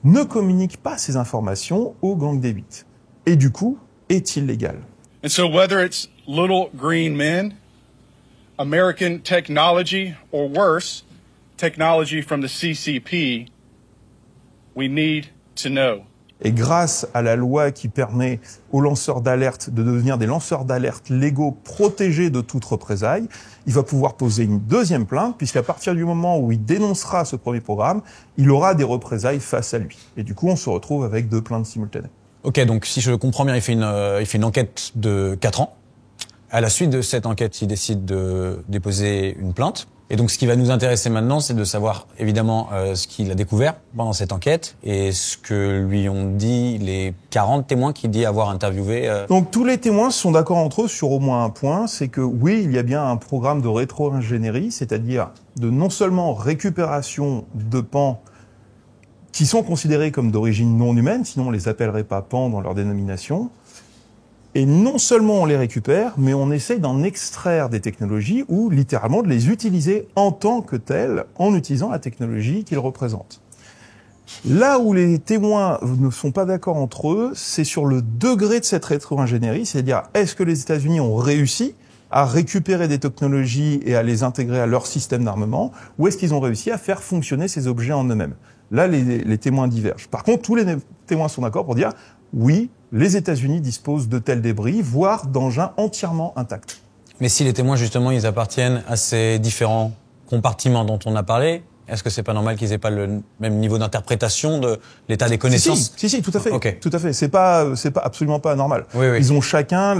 ne communique pas ces informations au gang des 8. Et du coup, est illégal. And so whether it's little green men, American technology, or worse, technology from the CCP, we need to know. Et grâce à la loi qui permet aux lanceurs d'alerte de devenir des lanceurs d'alerte légaux protégés de toute représailles, il va pouvoir poser une deuxième plainte, puisqu'à partir du moment où il dénoncera ce premier programme, il aura des représailles face à lui. Et du coup, on se retrouve avec 2 plaintes simultanées. Ok, donc si je comprends bien, il fait une enquête de 4 ans. À la suite de cette enquête, il décide de déposer une plainte. Et donc, ce qui va nous intéresser maintenant, c'est de savoir, évidemment, ce qu'il a découvert pendant cette enquête et ce que lui ont dit les 40 témoins qu'il dit avoir interviewés. Donc, tous les témoins sont d'accord entre eux sur au moins un point, c'est que oui, il y a bien un programme de rétro-ingénierie, c'est-à-dire de non seulement récupération de PAN qui sont considérés comme d'origine non humaine, sinon on les appellerait pas PAN dans leur dénomination, Et non seulement on les récupère, mais on essaye d'en extraire des technologies ou littéralement de les utiliser en tant que telles, en utilisant la technologie qu'ils représentent. Là où les témoins ne sont pas d'accord entre eux, c'est sur le degré de cette rétro-ingénierie, c'est-à-dire est-ce que les États-Unis ont réussi à récupérer des technologies et à les intégrer à leur système d'armement, ou est-ce qu'ils ont réussi à faire fonctionner ces objets en eux-mêmes? Là, les témoins divergent. Par contre, tous les témoins sont d'accord pour dire oui, les États-Unis disposent de tels débris, voire d'engins entièrement intacts. Mais si les témoins, justement, ils appartiennent à ces différents compartiments dont on a parlé, est-ce que c'est pas normal qu'ils aient pas le même niveau d'interprétation de l'état des connaissances? Si, tout à fait. Okay. Tout à fait. C'est pas absolument pas anormal. Oui. Ils ont chacun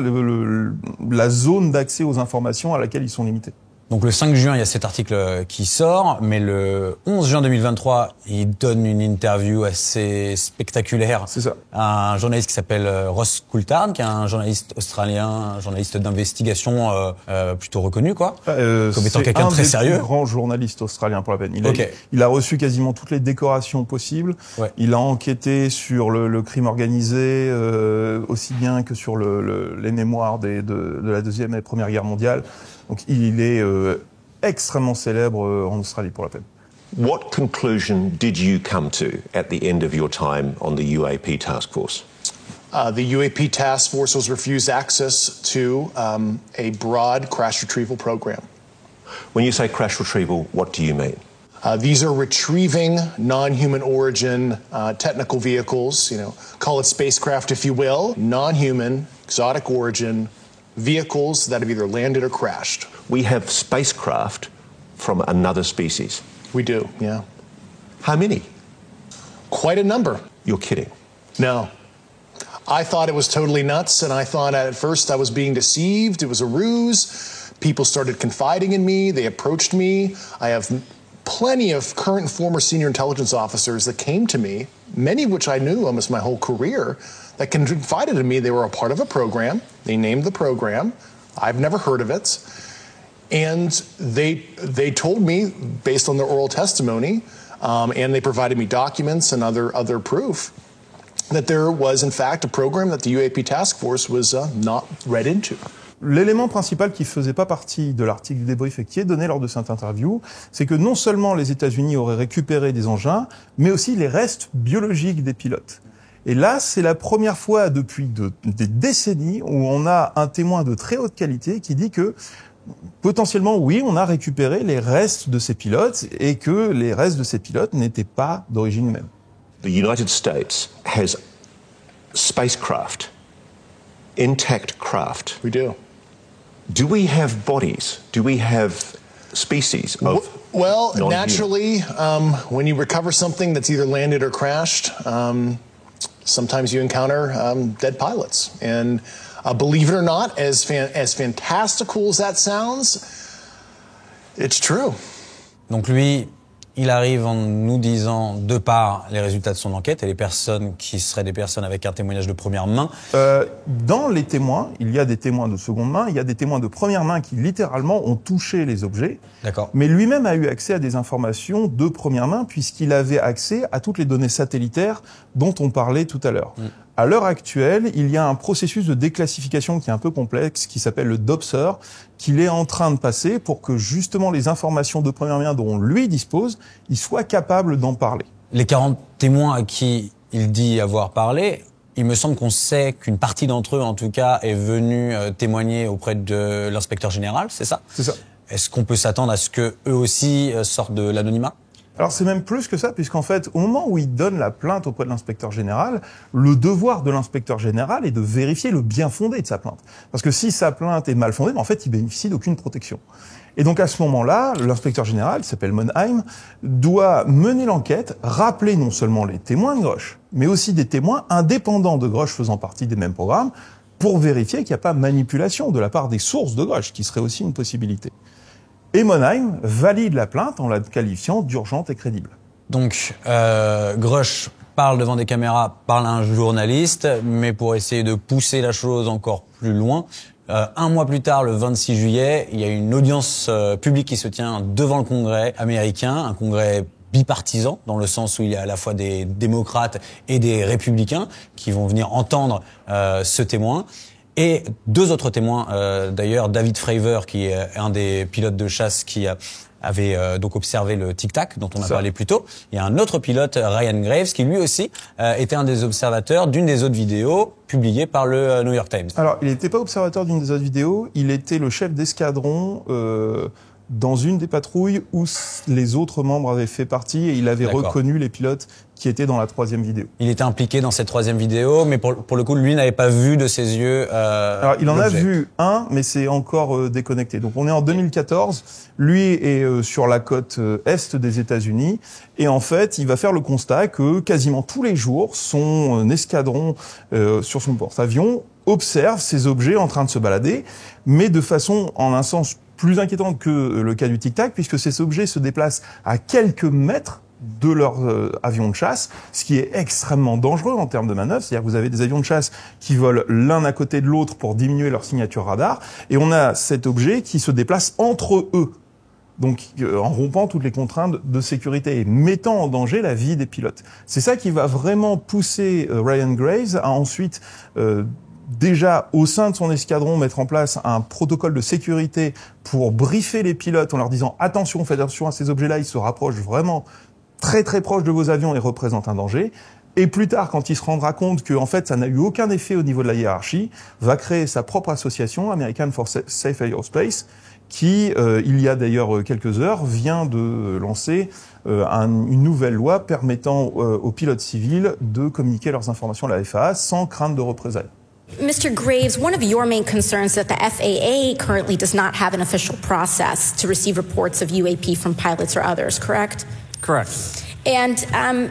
la zone d'accès aux informations à laquelle ils sont limités. Donc le 5 juin, il y a cet article qui sort, mais le 11 juin 2023, il donne une interview assez spectaculaire à un journaliste qui s'appelle Ross Coulthard, qui est un journaliste australien, un journaliste d'investigation plutôt reconnu, quoi, comme étant quelqu'un de très sérieux. C'est un des plus grands journalistes australiens pour la peine. Il a reçu quasiment toutes les décorations possibles. Ouais. Il a enquêté sur le crime organisé, aussi bien que sur les mémoires de la Deuxième et Première Guerre mondiale. Donc il est extrêmement célèbre en Australie pour la peine. What conclusion did you come to at the end of your time on the UAP task force? The UAP task force was refused access to a broad crash retrieval program. When you say crash retrieval, what do you mean? These are retrieving non-human origin technical vehicles, call it spacecraft if you will, non-human, exotic origin vehicles that have either landed or crashed. We have spacecraft from another species. We do, yeah. How many? Quite a number. You're kidding. No. I thought it was totally nuts, and I thought at first I was being deceived. It was a ruse. People started confiding in me. They approached me. I have plenty of current and former senior intelligence officers that came to me, many of which I knew almost my whole career, that confided in me they were a part of a program. They named the program. I've never heard of it. And they told me, based on their oral testimony, and they provided me documents and other proof, that there was in fact a program that the UAP task force was not read into. L'élément principal qui faisait pas partie de l'article du débrief et qui est donné lors de cette interview, c'est que non seulement les États-Unis auraient récupéré des engins, mais aussi les restes biologiques des pilotes. Et là, c'est la première fois depuis des décennies où on a un témoin de très haute qualité qui dit que potentiellement, oui, on a récupéré les restes de ces pilotes et que les restes de ces pilotes n'étaient pas d'origine humaine. The United States has spacecraft, intact craft. We do. Do we have bodies? Do we have species of Well, naturally, when you recover something that's either landed or crashed, sometimes you encounter dead pilots. And believe it or not, as fantastical as that sounds, it's true. Donc lui, il arrive en nous disant, de par les résultats de son enquête et les personnes qui seraient des personnes avec un témoignage de première main. Dans les témoins, il y a des témoins de seconde main, il y a des témoins de première main qui littéralement ont touché les objets. D'accord. Mais lui-même a eu accès à des informations de première main puisqu'il avait accès à toutes les données satellitaires dont on parlait tout à l'heure. À l'heure actuelle, il y a un processus de déclassification qui est un peu complexe, qui s'appelle le DOPSR, qu'il est en train de passer pour que justement les informations de première main dont lui dispose, il soit capable d'en parler. Les 40 témoins à qui il dit avoir parlé, il me semble qu'on sait qu'une partie d'entre eux, en tout cas, est venue témoigner auprès de l'inspecteur général, c'est ça? C'est ça. Est-ce qu'on peut s'attendre à ce que eux aussi sortent de l'anonymat? Alors c'est même plus que ça, puisqu'en fait, au moment où il donne la plainte auprès de l'inspecteur général, le devoir de l'inspecteur général est de vérifier le bien fondé de sa plainte. Parce que si sa plainte est mal fondée, en fait, il bénéficie d'aucune protection. Et donc à ce moment-là, l'inspecteur général, qui s'appelle Monheim, doit mener l'enquête, rappeler non seulement les témoins de Grush, mais aussi des témoins indépendants de Grush faisant partie des mêmes programmes, pour vérifier qu'il n'y a pas manipulation de la part des sources de Grush, qui serait aussi une possibilité. Et Monheim valide la plainte en la qualifiant d'urgente et crédible. Donc, Grush parle devant des caméras, parle à un journaliste, mais pour essayer de pousser la chose encore plus loin, un mois plus tard, le 26 juillet, il y a une audience publique qui se tient devant le Congrès américain, un congrès bipartisan, dans le sens où il y a à la fois des démocrates et des républicains qui vont venir entendre ce témoin. Et 2 autres témoins, d'ailleurs, David Fravor, qui est un des pilotes de chasse qui avait donc observé le tic-tac dont on a parlé plus tôt. Il y a un autre pilote, Ryan Graves, qui lui aussi était un des observateurs d'une des autres vidéos publiées par le New York Times. Alors, il n'était pas observateur d'une des autres vidéos, il était le chef d'escadron dans une des patrouilles où les autres membres avaient fait partie et il avait reconnu les pilotes qui étaient dans la 3e vidéo. Il était impliqué dans cette 3e vidéo, mais pour le coup, lui n'avait pas vu de ses yeux Alors, il en a vu un, mais c'est encore déconnecté. Donc, on est en 2014. Lui est sur la côte est des États-Unis. Et en fait, il va faire le constat que quasiment tous les jours, son escadron sur son porte-avions observe ces objets en train de se balader, mais de façon, en un sens, plus inquiétante que le cas du tic-tac, puisque ces objets se déplacent à quelques mètres de leur avion de chasse, ce qui est extrêmement dangereux en termes de manœuvre. C'est-à-dire que vous avez des avions de chasse qui volent l'un à côté de l'autre pour diminuer leur signature radar, et on a cet objet qui se déplace entre eux, donc en rompant toutes les contraintes de sécurité et mettant en danger la vie des pilotes. C'est ça qui va vraiment pousser Ryan Graves à ensuite déjà, au sein de son escadron, mettre en place un protocole de sécurité pour briefer les pilotes en leur disant « Attention, faites attention à ces objets-là, ils se rapprochent vraiment très très proches de vos avions et représentent un danger. » Et plus tard, quand il se rendra compte que en fait, ça n'a eu aucun effet au niveau de la hiérarchie, va créer sa propre association, American for Safe Aerospace, qui, il y a d'ailleurs quelques heures, vient de lancer une nouvelle loi permettant aux pilotes civils de communiquer leurs informations à la FAA sans crainte de représailles. Mr. Graves, one of your main concerns is that the FAA currently does not have an official process to receive reports of UAP from pilots or others, correct? Correct. And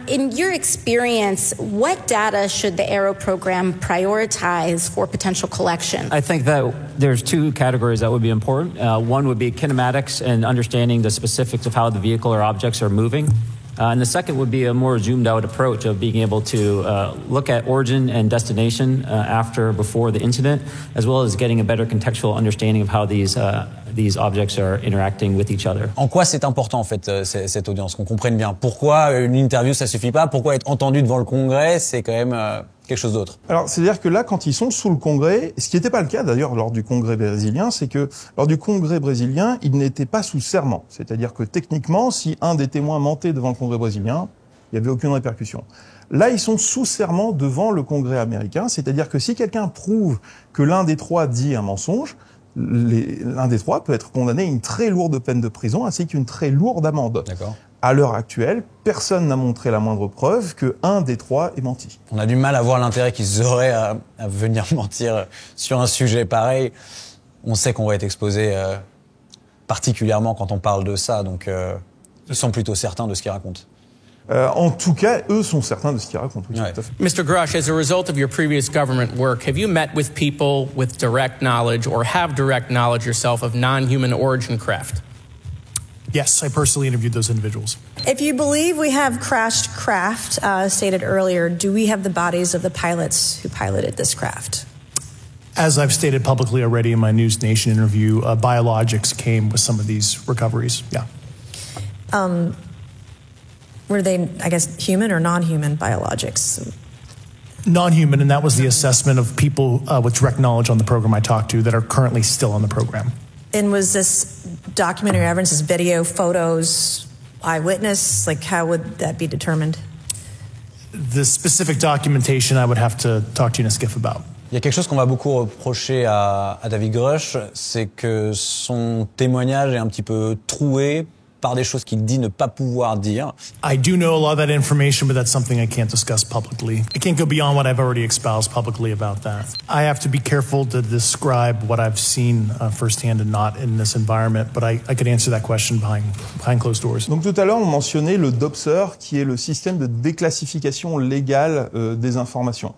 in your experience, what data should the Aero program prioritize for potential collection? I think that there's 2 categories that would be important. One would be kinematics and understanding the specifics of how the vehicle or objects are moving. And the second would be a more zoomed out approach of being able to look at origin and destination before the incident, as well as getting a better contextual understanding of how these objects are interacting with each other. En quoi c'est important en fait cette audience, qu'on comprenne bien pourquoi une interview ça suffit pas, pourquoi être entendu devant le Congrès c'est quand même quelque chose d'autre. Alors, c'est-à-dire que là, quand ils sont sous le Congrès, ce qui n'était pas le cas d'ailleurs lors du Congrès brésilien, c'est que lors du Congrès brésilien, ils n'étaient pas sous serment. C'est-à-dire que techniquement, si un des témoins mentait devant le Congrès brésilien, il n'y avait aucune répercussion. Là, ils sont sous serment devant le Congrès américain, c'est-à-dire que si quelqu'un prouve que l'un des 3 dit un mensonge, l'un des 3 peut être condamné à une très lourde peine de prison ainsi qu'une très lourde amende. D'accord. À l'heure actuelle, personne n'a montré la moindre preuve qu'un des 3 ait menti. On a du mal à voir l'intérêt qu'ils auraient à venir mentir sur un sujet pareil. On sait qu'on va être exposé particulièrement quand on parle de ça, donc ils sont plutôt certains de ce qu'ils racontent. En tout cas, eux sont certains de ce qu'ils racontent. Oui, tout à fait. Mr. Grush, as a result of your previous government work, have you met with people with direct knowledge or have direct knowledge yourself of non-human origin craft? Yes, I personally interviewed those individuals. If you believe we have crashed craft, stated earlier, do we have the bodies of the pilots who piloted this craft? As I've stated publicly already in my News Nation interview, biologics came with some of these recoveries, yeah. Were they, I guess, human or non-human biologics? Non-human, and that was the assessment of people with direct knowledge on the program I talked to that are currently still on the program. And was this documentary evidence, this video, photos, eyewitness? Like, how would that be determined? The specific documentation I would have to talk to you in a skiff about. Il y a quelque chose qu'on va beaucoup reprocher à David Grush, c'est que son témoignage est un petit peu troué par des choses qu'il dit ne pas pouvoir dire. I do know a lot of that information, but that's something I can't discuss publicly. I can't go beyond what I've already espoused publicly about that. I have to be careful to describe what I've seen firsthand and not in this environment, but I could answer that question behind closed doors. Donc tout à l'heure, on mentionnait le DOPSER, qui est le système de déclassification légale des informations.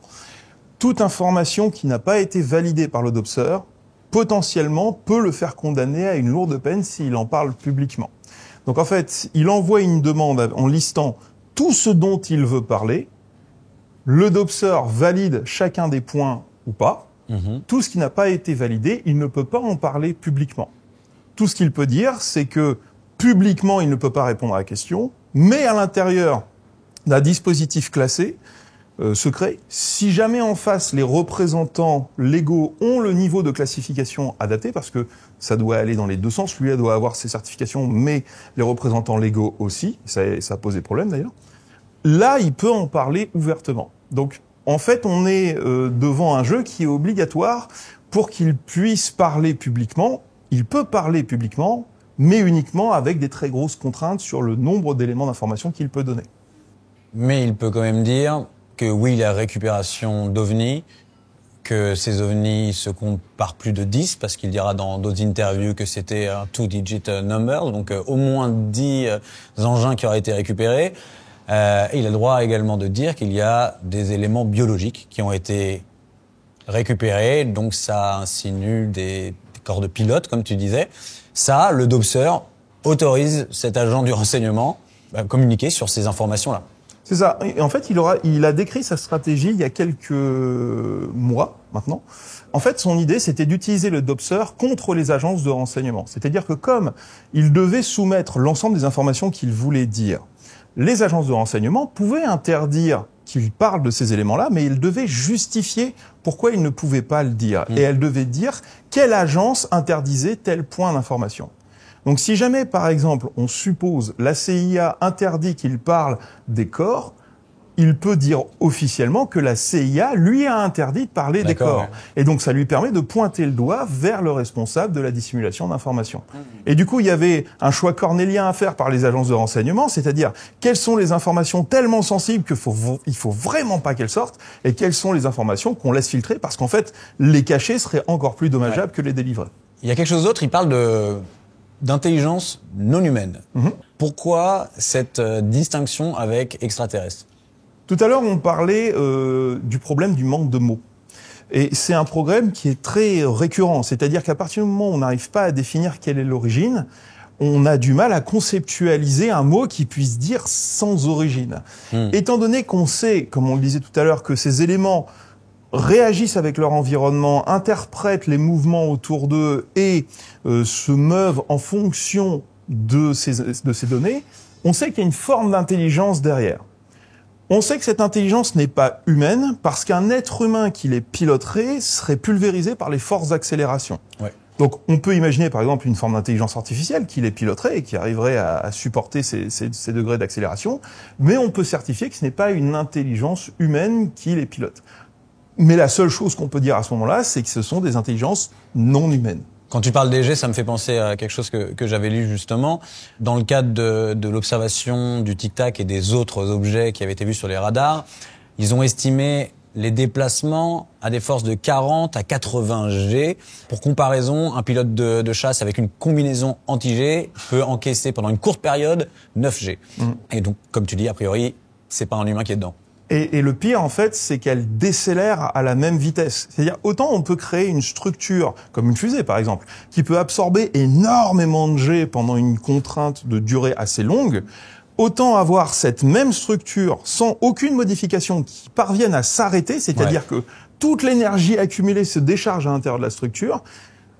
Toute information qui n'a pas été validée par le DOPSER, potentiellement, peut le faire condamner à une lourde peine s'il en parle publiquement. Donc en fait, il envoie une demande en listant tout ce dont il veut parler. Le DOPSER valide chacun des points ou pas. Tout ce qui n'a pas été validé, il ne peut pas en parler publiquement. Tout ce qu'il peut dire, c'est que publiquement, il ne peut pas répondre à la question, mais à l'intérieur d'un dispositif classé, secret. Si jamais en face, les représentants légaux ont le niveau de classification adapté, parce que ça doit aller dans les deux sens, lui, elle doit avoir ses certifications, mais les représentants légaux aussi, ça a posé problème d'ailleurs, là, il peut en parler ouvertement. Donc, en fait, on est devant un jeu qui est obligatoire pour qu'il puisse parler publiquement. Il peut parler publiquement, mais uniquement avec des très grosses contraintes sur le nombre d'éléments d'information qu'il peut donner. Mais il peut quand même dire que oui, la récupération d'OVNI, que ces OVNI se comptent par plus de 10, parce qu'il dira dans d'autres interviews que c'était un two-digit number, donc au moins 10 engins qui auraient été récupérés. Et il a le droit également de dire qu'il y a des éléments biologiques qui ont été récupérés, donc ça insinue des corps de pilote, comme tu disais. Ça, le DOPSER autorise cet agent du renseignement à communiquer sur ces informations-là. C'est ça. Et en fait, il a décrit sa stratégie il y a quelques mois maintenant. En fait, son idée, c'était d'utiliser le DOPSER contre les agences de renseignement. C'est-à-dire que comme il devait soumettre l'ensemble des informations qu'il voulait dire, les agences de renseignement pouvaient interdire qu'il parle de ces éléments-là, mais ils devaient justifier pourquoi ils ne pouvaient pas le dire. Et elles devaient dire quelle agence interdisait tel point d'information. Donc si jamais, par exemple, on suppose la CIA interdit qu'il parle des corps, il peut dire officiellement que la CIA lui a interdit de parler des corps. Ouais. Et donc ça lui permet de pointer le doigt vers le responsable de la dissimulation d'informations. Et du coup, il y avait un choix cornélien à faire par les agences de renseignement, c'est-à-dire quelles sont les informations tellement sensibles qu'il faut vraiment pas qu'elles sortent, et quelles sont les informations qu'on laisse filtrer, parce qu'en fait, les cacher serait encore plus dommageable que les délivrer. Il y a quelque chose d'autre, il parle d'intelligence non humaine. Pourquoi cette distinction avec extraterrestre ? Tout à l'heure, on parlait du problème du manque de mots. Et c'est un problème qui est très récurrent. C'est-à-dire qu'à partir du moment où on n'arrive pas à définir quelle est l'origine, on a du mal à conceptualiser un mot qui puisse dire sans origine. Étant donné qu'on sait, comme on le disait tout à l'heure, que ces éléments réagissent avec leur environnement, interprètent les mouvements autour d'eux et se meuvent en fonction de ces données, on sait qu'il y a une forme d'intelligence derrière. On sait que cette intelligence n'est pas humaine parce qu'un être humain qui les piloterait serait pulvérisé par les forces d'accélération. Ouais. Donc on peut imaginer par exemple une forme d'intelligence artificielle qui les piloterait et qui arriverait à supporter ces degrés d'accélération, mais on peut certifier que ce n'est pas une intelligence humaine qui les pilote. Mais la seule chose qu'on peut dire à ce moment-là, c'est que ce sont des intelligences non humaines. Quand tu parles d'EG, ça me fait penser à quelque chose que j'avais lu justement. Dans le cadre de l'observation du Tic-Tac et des autres objets qui avaient été vus sur les radars, ils ont estimé les déplacements à des forces de 40 à 80 G. Pour comparaison, un pilote de chasse avec une combinaison anti-G peut encaisser pendant une courte période 9 G. Et donc, comme tu dis, a priori, c'est pas un humain qui est dedans. Et le pire, en fait, c'est qu'elle décélère à la même vitesse. C'est-à-dire, autant on peut créer une structure, comme une fusée par exemple, qui peut absorber énormément de G pendant une contrainte de durée assez longue, autant avoir cette même structure sans aucune modification qui parvienne à s'arrêter, c'est-à-dire que toute l'énergie accumulée se décharge à l'intérieur de la structure.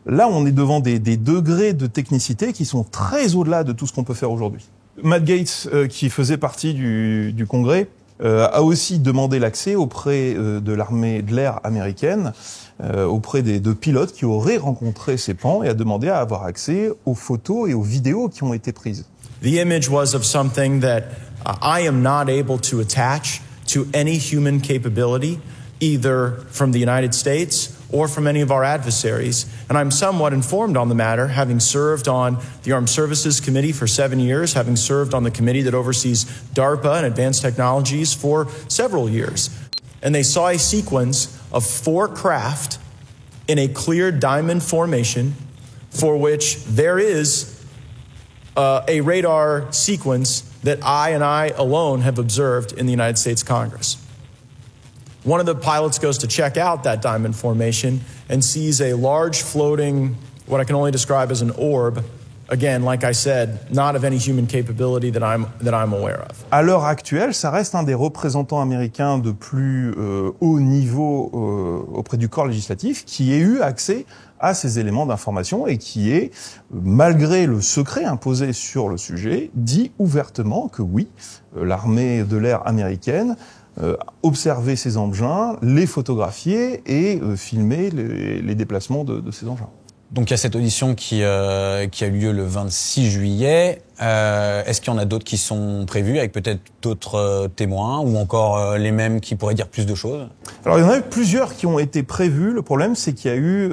Là, on est devant des degrés de technicité qui sont très au-delà de tout ce qu'on peut faire aujourd'hui. Matt Gaetz, qui faisait partie du Congrès, a aussi demandé l'accès auprès de l'armée de l'air américaine, auprès de pilotes qui auraient rencontré ces pans, et a demandé à avoir accès aux photos et aux vidéos qui ont été prises. The image was of something that I am not able to attach to any human capability, either from the United States or from any of our adversaries. And I'm somewhat informed on the matter, having served on the Armed Services Committee for 7 years, having served on the committee that oversees DARPA and advanced technologies for several years. And they saw a sequence of 4 craft in a clear diamond formation for which there is a radar sequence that I alone have observed in the United States Congress. One of the pilots goes to check out that diamond formation and sees a large floating, what I can only describe as an orb. Again, like I said, not of any human capability that I'm aware of. À l'heure actuelle, ça reste un des représentants américains de plus haut niveau auprès du corps législatif qui ait eu accès à ces éléments d'information et qui est, malgré le secret imposé sur le sujet, dit ouvertement que oui, l'armée de l'air américaine observer ces engins, les photographier et filmer les déplacements de ces engins. Donc il y a cette audition qui a eu lieu le 26 juillet. Est-ce qu'il y en a d'autres qui sont prévues avec peut-être d'autres témoins ou encore les mêmes qui pourraient dire plus de choses? Alors il y en a eu plusieurs qui ont été prévus. Le problème c'est qu'il y a eu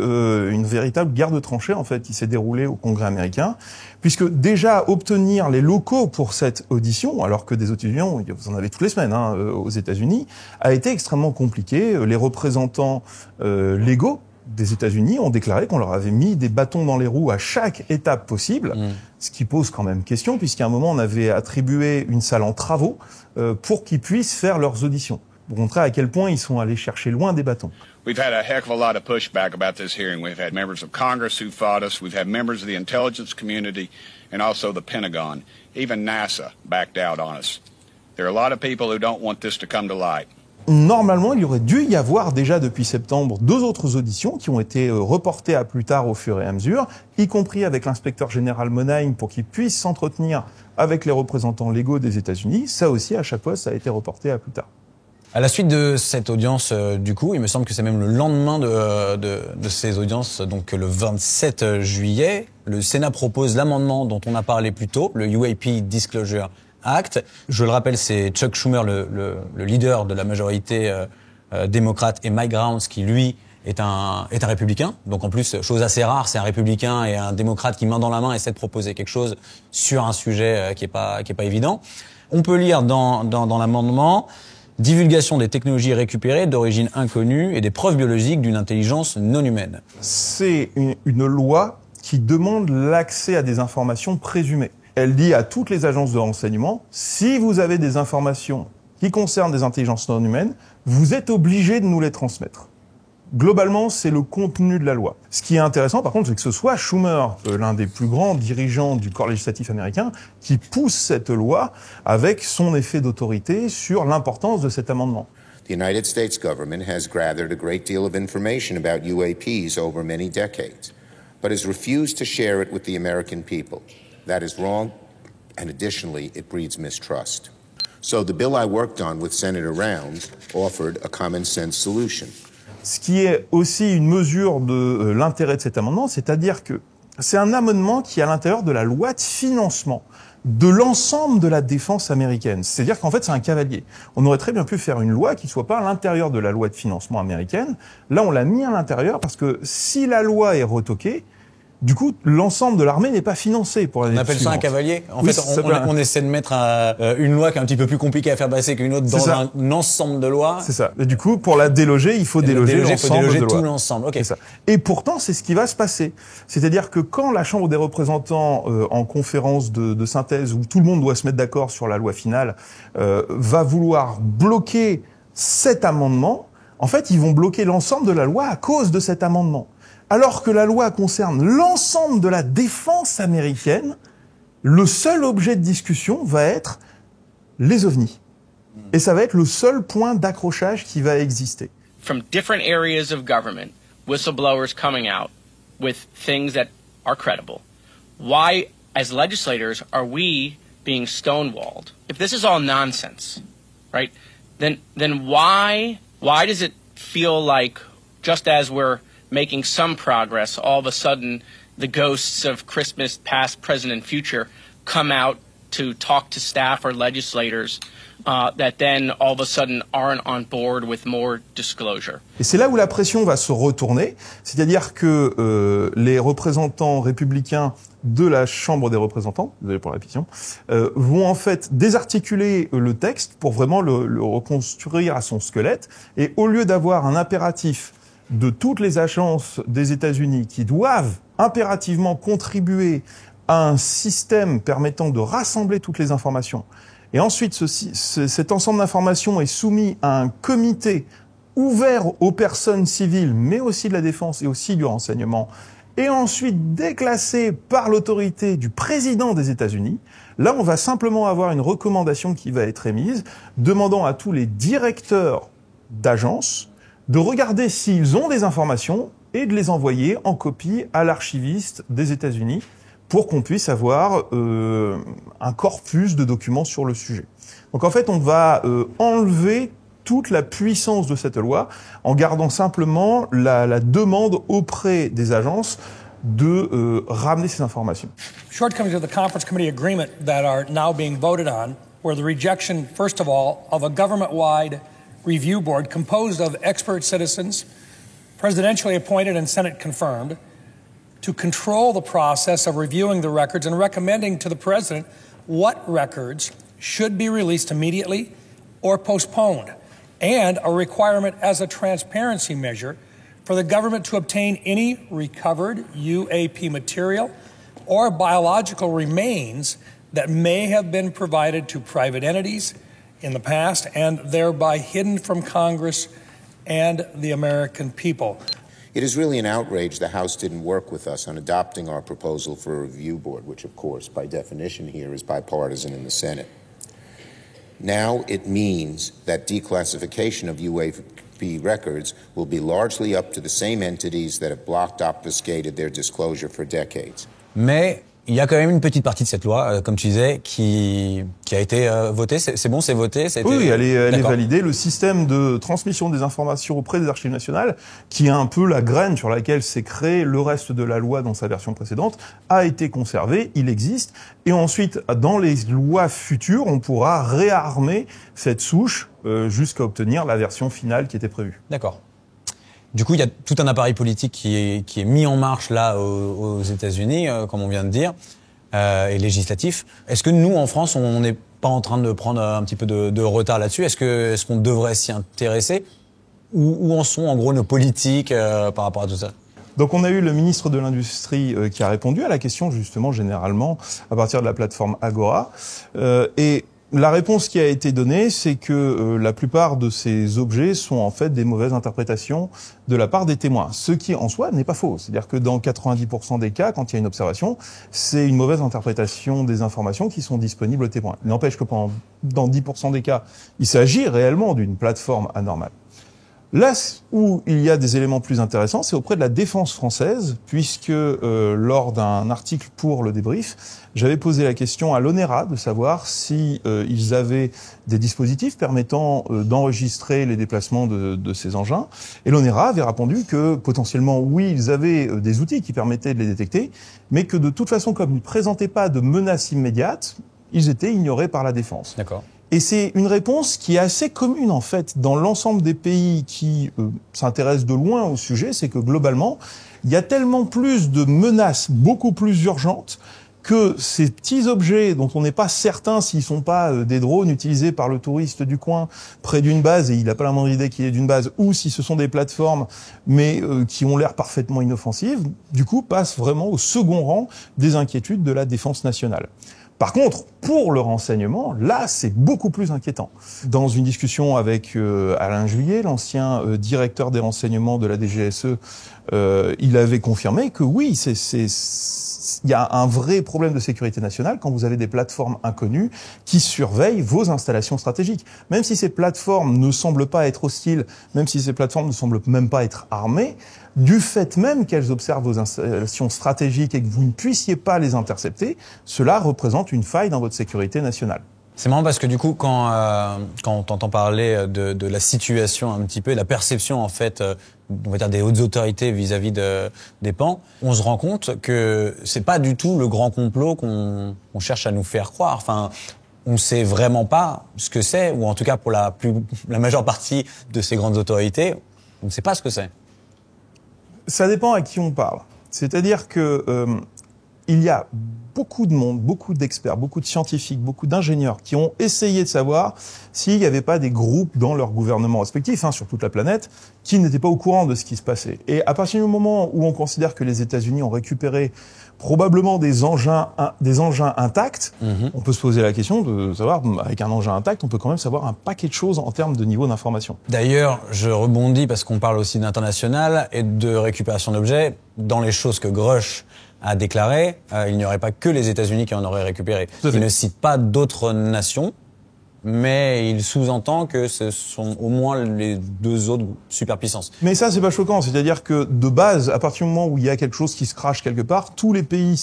une véritable guerre de tranchées en fait qui s'est déroulée au Congrès américain, puisque déjà obtenir les locaux pour cette audition, alors que des étudiants, vous en avez toutes les semaines aux États-Unis, a été extrêmement compliqué. Les représentants légaux des États-Unis ont déclaré qu'on leur avait mis des bâtons dans les roues à chaque étape possible, ce qui pose quand même question, puisqu'à un moment, on avait attribué une salle en travaux pour qu'ils puissent faire leurs auditions. Pour montrer à quel point ils sont allés chercher loin des bâtons. We've had a heck of a lot of pushback about this hearing. We've had members of Congress who fought us. We've had members of the intelligence community and also the Pentagon. Even NASA backed out on us. There are a lot of people who don't want this to come to light. Normalement, il y aurait dû y avoir déjà depuis septembre 2 autres auditions qui ont été reportées à plus tard au fur et à mesure, y compris avec l'inspecteur général Monheim pour qu'il puisse s'entretenir avec les représentants légaux des États-Unis. Ça aussi, à chaque fois, ça a été reporté à plus tard. À la suite de cette audience, du coup, il me semble que c'est même le lendemain de ces audiences, donc le 27 juillet, le Sénat propose l'amendement dont on a parlé plus tôt, le UAP Disclosure Act. Je le rappelle, c'est Chuck Schumer, le leader de la majorité démocrate, et Mike Rounds, qui lui est un républicain. Donc en plus, chose assez rare, c'est un républicain et un démocrate qui main dans la main essaie de proposer quelque chose sur un sujet qui est pas évident. On peut lire dans l'amendement: divulgation des technologies récupérées d'origine inconnue et des preuves biologiques d'une intelligence non humaine. C'est une loi qui demande l'accès à des informations présumées. Elle dit à toutes les agences de renseignement, si vous avez des informations qui concernent des intelligences non humaines, vous êtes obligés de nous les transmettre. Globalement, c'est le contenu de la loi. Ce qui est intéressant, par contre, c'est que ce soit Schumer, l'un des plus grands dirigeants du corps législatif américain, qui pousse cette loi avec son effet d'autorité sur l'importance de cet amendement. The United States government has gathered a great deal of information about UAPs over many decades, but has refused to share it with the American people. That is wrong, and additionally, it breeds mistrust. So the bill I worked on with Senator Rounds offered a common sense solution. Ce qui est aussi une mesure de l'intérêt de cet amendement, c'est-à-dire que c'est un amendement qui est à l'intérieur de la loi de financement de l'ensemble de la défense américaine. C'est-à-dire qu'en fait, c'est un cavalier. On aurait très bien pu faire une loi qui soit pas à l'intérieur de la loi de financement américaine. Là, on l'a mis à l'intérieur parce que si la loi est retoquée, du coup, l'ensemble de l'armée n'est pas financé pour l'année suivante. On appelle ça un cavalier. En fait, on essaie de mettre une loi qui est un petit peu plus compliquée à faire passer qu'une autre dans un ensemble de lois. C'est ça. Et du coup, pour la déloger, il faut déloger l'ensemble de tout lois. l'ensemble. Okay. C'est ça. Et pourtant, c'est ce qui va se passer. C'est-à-dire que quand la Chambre des représentants, en conférence de synthèse, où tout le monde doit se mettre d'accord sur la loi finale, va vouloir bloquer cet amendement, en fait, ils vont bloquer l'ensemble de la loi à cause de cet amendement. Alors que la loi concerne l'ensemble de la défense américaine, le seul objet de discussion va être les ovnis. Et ça va être le seul point d'accrochage qui va exister. From different areas of government, whistleblowers coming out with things that are credible. Why, as legislators, are we being stonewalled? If this is all nonsense, right, then why does it feel like just as we're making some progress, all of a sudden the ghosts of Christmas past, present, and future come out to talk to staff or legislators that then all of a sudden aren't on board with more disclosure. Et c'est là où la pression va se retourner, c'est-à-dire que les représentants républicains de la Chambre des représentants, désolé pour la répétition, vont en fait désarticuler le texte pour vraiment le reconstruire à son squelette, et au lieu d'avoir un impératif de toutes les agences des États-Unis qui doivent impérativement contribuer à un système permettant de rassembler toutes les informations. Et ensuite, cet ensemble d'informations est soumis à un comité ouvert aux personnes civiles, mais aussi de la défense et aussi du renseignement, et ensuite déclassé par l'autorité du président des États-Unis. Là, on va simplement avoir une recommandation qui va être émise, demandant à tous les directeurs d'agences de regarder s'ils ont des informations et de les envoyer en copie à l'archiviste des États-Unis pour qu'on puisse avoir un corpus de documents sur le sujet. Donc en fait, on va enlever toute la puissance de cette loi en gardant simplement la demande auprès des agences de ramener ces informations. Shortcomings of the conference committee agreement that are now being voted on were the rejection, first of all, of a government-wide review board composed of expert citizens, presidentially appointed and Senate confirmed, to control the process of reviewing the records and recommending to the president what records should be released immediately or postponed, and a requirement as a transparency measure for the government to obtain any recovered UAP material or biological remains that may have been provided to private entities in the past and thereby hidden from Congress and the American people. It is really an outrage the House didn't work with us on adopting our proposal for a review board, which, of course, by definition here is bipartisan in the Senate. Now it means that declassification of UAP records will be largely up to the same entities that have blocked, obfuscated their disclosure for decades. Mais il y a quand même une petite partie de cette loi, comme tu disais, qui a été votée. C'est bon, c'est voté, ça a été... Oui, elle est validée. Le système de transmission des informations auprès des archives nationales, qui est un peu la graine sur laquelle s'est créé le reste de la loi dans sa version précédente, a été conservé, il existe. Et ensuite, dans les lois futures, on pourra réarmer cette souche jusqu'à obtenir la version finale qui était prévue. D'accord. Du coup, il y a tout un appareil politique qui est mis en marche là aux États-Unis, comme on vient de dire, et législatif. Est-ce que nous, en France, on n'est pas en train de prendre un petit peu de retard là-dessus ? Est-ce qu'on devrait s'y intéresser ? Où en sont, en gros, nos politiques par rapport à tout ça ? Donc on a eu le ministre de l'Industrie qui a répondu à la question, justement, généralement, à partir de la plateforme Agora. Et la réponse qui a été donnée, c'est que la plupart de ces objets sont en fait des mauvaises interprétations de la part des témoins. Ce qui, en soi, n'est pas faux. C'est-à-dire que dans 90% des cas, quand il y a une observation, c'est une mauvaise interprétation des informations qui sont disponibles aux témoins. Il n'empêche que dans 10% des cas, il s'agit réellement d'une plateforme anormale. Là où il y a des éléments plus intéressants, c'est auprès de la défense française, puisque lors d'un article pour le débrief, j'avais posé la question à l'ONERA de savoir si ils avaient des dispositifs permettant d'enregistrer les déplacements de ces engins. Et l'ONERA avait répondu que potentiellement, oui, ils avaient des outils qui permettaient de les détecter, mais que de toute façon, comme ils ne présentaient pas de menace immédiate, ils étaient ignorés par la défense. D'accord. Et c'est une réponse qui est assez commune, en fait, dans l'ensemble des pays qui s'intéressent de loin au sujet. C'est que, globalement, il y a tellement plus de menaces, beaucoup plus urgentes, que ces petits objets dont on n'est pas certain s'ils sont pas des drones utilisés par le touriste du coin près d'une base, et il n'a pas la moindre idée qu'il est d'une base, ou si ce sont des plateformes, mais qui ont l'air parfaitement inoffensives, du coup, passent vraiment au second rang des inquiétudes de la défense nationale. Par contre, pour le renseignement, là, c'est beaucoup plus inquiétant. Dans une discussion avec Alain Juillet, l'ancien directeur des renseignements de la DGSE, il avait confirmé que oui, il y a un vrai problème de sécurité nationale quand vous avez des plateformes inconnues qui surveillent vos installations stratégiques. Même si ces plateformes ne semblent pas être hostiles, même si ces plateformes ne semblent même pas être armées, du fait même qu'elles observent vos installations stratégiques et que vous ne puissiez pas les intercepter, cela représente une faille dans votre sécurité nationale. C'est marrant parce que du coup, quand on t'entend parler de la situation un petit peu, et la perception en fait, on va dire des hautes autorités vis-à-vis des PAN, on se rend compte que c'est pas du tout le grand complot qu'on cherche à nous faire croire. Enfin, on sait vraiment pas ce que c'est, ou en tout cas pour la majeure partie de ces grandes autorités, on ne sait pas ce que c'est. Ça dépend à qui on parle. C'est-à-dire que il y a beaucoup de monde, beaucoup d'experts, beaucoup de scientifiques, beaucoup d'ingénieurs qui ont essayé de savoir s'il n'y avait pas des groupes dans leur gouvernement respectif, sur toute la planète, qui n'étaient pas au courant de ce qui se passait. Et à partir du moment où on considère que les États-Unis ont récupéré probablement des engins intacts, on peut se poser la question de savoir, avec un engin intact, on peut quand même savoir un paquet de choses en termes de niveau d'information. D'ailleurs, je rebondis parce qu'on parle aussi d'international et de récupération d'objets. Dans les choses que Grush a déclaré, il n'y aurait pas que les États-Unis qui en auraient récupéré. Il ne cite pas d'autres nations, mais il sous-entend que ce sont au moins les deux autres superpuissances. Mais ça, c'est pas choquant. C'est-à-dire que, de base, à partir du moment où il y a quelque chose qui se crache quelque part, tous les pays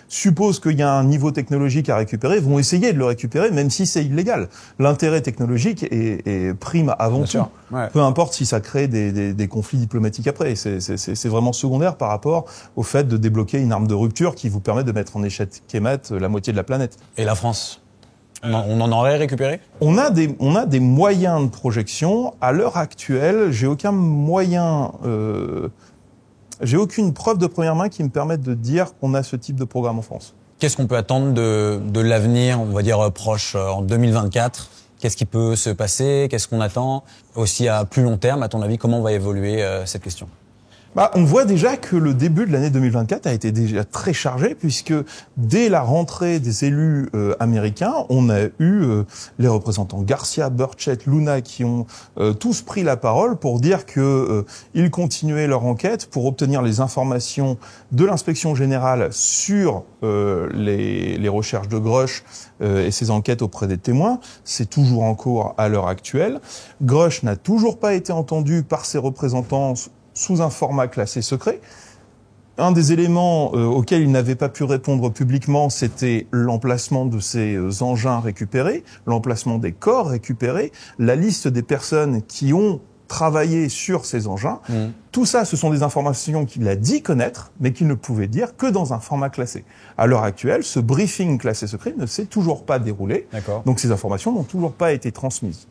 supposent qu'il y a un niveau technologique à récupérer, vont essayer de le récupérer, même si c'est illégal. L'intérêt technologique est prime avant tout. Ouais. Peu importe si ça crée des conflits diplomatiques après. C'est vraiment secondaire par rapport au fait de débloquer une arme de rupture qui vous permet de mettre en échec mat la moitié de la planète. Et la France ? On en aurait récupéré ? On a des moyens de projection. À l'heure actuelle, j'ai aucune preuve de première main qui me permette de dire qu'on a ce type de programme en France. Qu'est-ce qu'on peut attendre de l'avenir, on va dire proche, en 2024 ? Qu'est-ce qui peut se passer ? Qu'est-ce qu'on attend ? Aussi à plus long terme, à ton avis, comment va évoluer cette question ? On voit déjà que le début de l'année 2024 a été déjà très chargé, puisque dès la rentrée des élus américains, on a eu les représentants Garcia, Burchett, Luna qui ont tous pris la parole pour dire que ils continuaient leur enquête pour obtenir les informations de l'inspection générale sur les recherches de Grush et ses enquêtes auprès des témoins. C'est toujours en cours à l'heure actuelle. Grush n'a toujours pas été entendu par ses représentants sous un format classé secret. Un des éléments auxquels il n'avait pas pu répondre publiquement, c'était l'emplacement de ces engins récupérés, l'emplacement des corps récupérés, la liste des personnes qui ont travaillé sur ces engins. Tout ça, ce sont des informations qu'il a dit connaître, mais qu'il ne pouvait dire que dans un format classé. À l'heure actuelle, ce briefing classé secret ne s'est toujours pas déroulé. Donc ces informations n'ont toujours pas été transmises.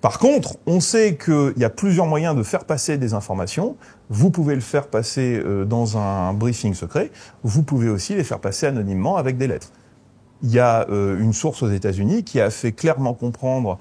Par contre, on sait qu'il y a plusieurs moyens de faire passer des informations. Vous pouvez le faire passer dans un briefing secret. Vous pouvez aussi les faire passer anonymement avec des lettres. Il y a une source aux États-Unis qui a fait clairement comprendre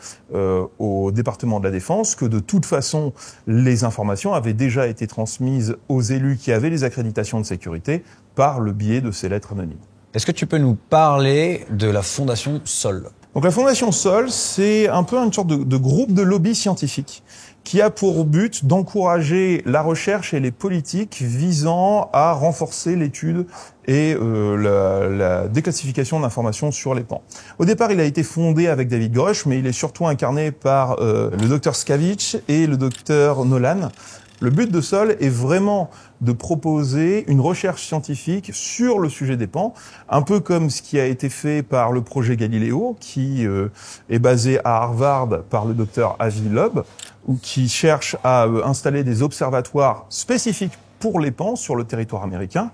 au département de la Défense que de toute façon, les informations avaient déjà été transmises aux élus qui avaient les accréditations de sécurité par le biais de ces lettres anonymes. Est-ce que tu peux nous parler de la Fondation Sol ? Donc la Fondation Sol, c'est un peu une sorte de groupe de lobby scientifique qui a pour but d'encourager la recherche et les politiques visant à renforcer l'étude et la déclassification d'informations sur les pans. Au départ, il a été fondé avec David Grush, mais il est surtout incarné par le docteur Skavich et le docteur Nolan. Le but de Sol est vraiment de proposer une recherche scientifique sur le sujet des pans, un peu comme ce qui a été fait par le projet Galileo, qui est basé à Harvard par le docteur Avi Loeb, ou qui cherche à installer des observatoires spécifiques pour les pans sur le territoire américain,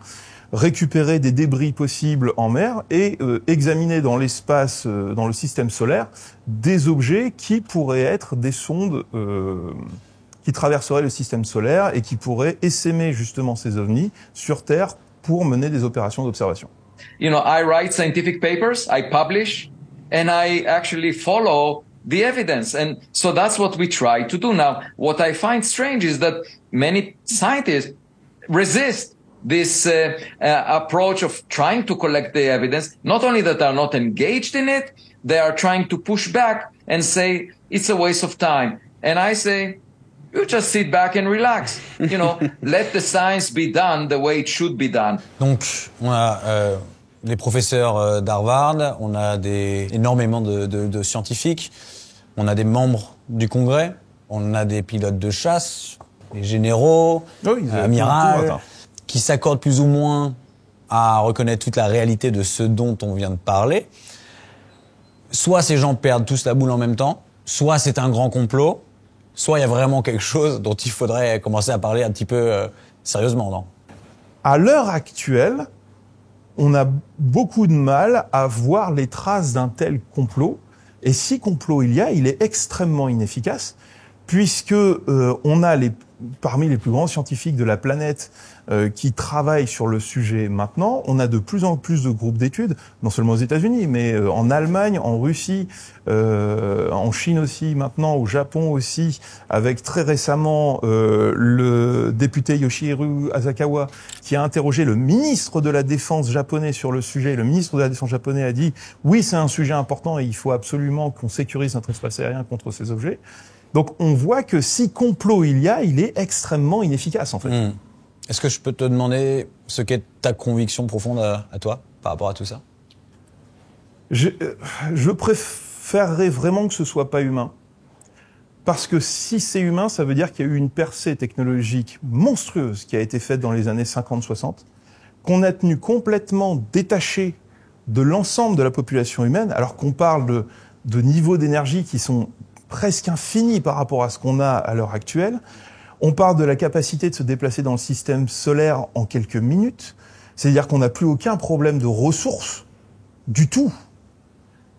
récupérer des débris possibles en mer et examiner dans l'espace, dans le système solaire, des objets qui pourraient être des sondes qui traverseraient le système solaire et qui pourraient essaimer justement ces ovnis sur Terre pour mener des opérations d'observation. You know, I write scientific papers, I publish, and I actually follow the evidence. And so that's what we try to do now. What I find strange is that many scientists resist this approach of trying to collect the evidence. Not only that they're not engaged in it, they are trying to push back and say it's a waste of time. And I say, you just sit back and relax. You know, let the science be done the way it should be done. Donc, on a des professeurs d'Harvard, on a énormément de scientifiques, on a des membres du Congrès, on a des pilotes de chasse, des généraux, amirals, qui s'accordent plus ou moins à reconnaître toute la réalité de ce dont on vient de parler. Soit ces gens perdent tous la boule en même temps, soit c'est un grand complot, soit il y a vraiment quelque chose dont il faudrait commencer à parler un petit peu sérieusement, non ? À l'heure actuelle, on a beaucoup de mal à voir les traces d'un tel complot. Et si complot il y a, il est extrêmement inefficace, puisque on a parmi les plus grands scientifiques de la planète qui travaillent sur le sujet maintenant. On a de plus en plus de groupes d'études, non seulement aux États-Unis, mais en Allemagne, en Russie, en Chine aussi, maintenant au Japon aussi, avec très récemment le député Yoshihiro Asakawa qui a interrogé le ministre de la Défense japonais sur le sujet. Le ministre de la Défense japonais a dit « Oui, c'est un sujet important et il faut absolument qu'on sécurise notre espace aérien contre ces objets ». Donc on voit que si complot il y a, il est extrêmement inefficace en fait. Est-ce que je peux te demander ce qu'est ta conviction profonde à toi par rapport à tout ça ? Je préférerais vraiment que ce soit pas humain. Parce que si c'est humain, ça veut dire qu'il y a eu une percée technologique monstrueuse qui a été faite dans les années 50-60, qu'on a tenu complètement détaché de l'ensemble de la population humaine, alors qu'on parle de niveaux d'énergie qui sont presque infinis par rapport à ce qu'on a à l'heure actuelle. On parle de la capacité de se déplacer dans le système solaire en quelques minutes. C'est-à-dire qu'on n'a plus aucun problème de ressources du tout.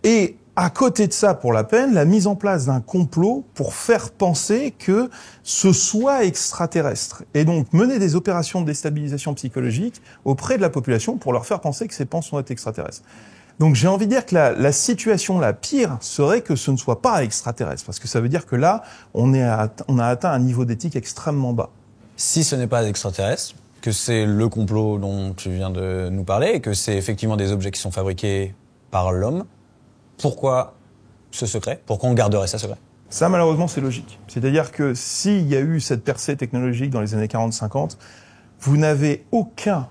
Et à côté de ça, pour la peine, la mise en place d'un complot pour faire penser que ce soit extraterrestre. Et donc mener des opérations de déstabilisation psychologique auprès de la population pour leur faire penser que ces pans sont extraterrestres. Donc j'ai envie de dire que la situation la pire serait que ce ne soit pas extraterrestre, parce que ça veut dire que là, on a atteint un niveau d'éthique extrêmement bas. Si ce n'est pas extraterrestre, que c'est le complot dont tu viens de nous parler, et que c'est effectivement des objets qui sont fabriqués par l'homme, pourquoi ce secret? Pourquoi on garderait ça secret? Ça, malheureusement, c'est logique. C'est-à-dire que s'il y a eu cette percée technologique dans les années 40-50, vous n'avez aucun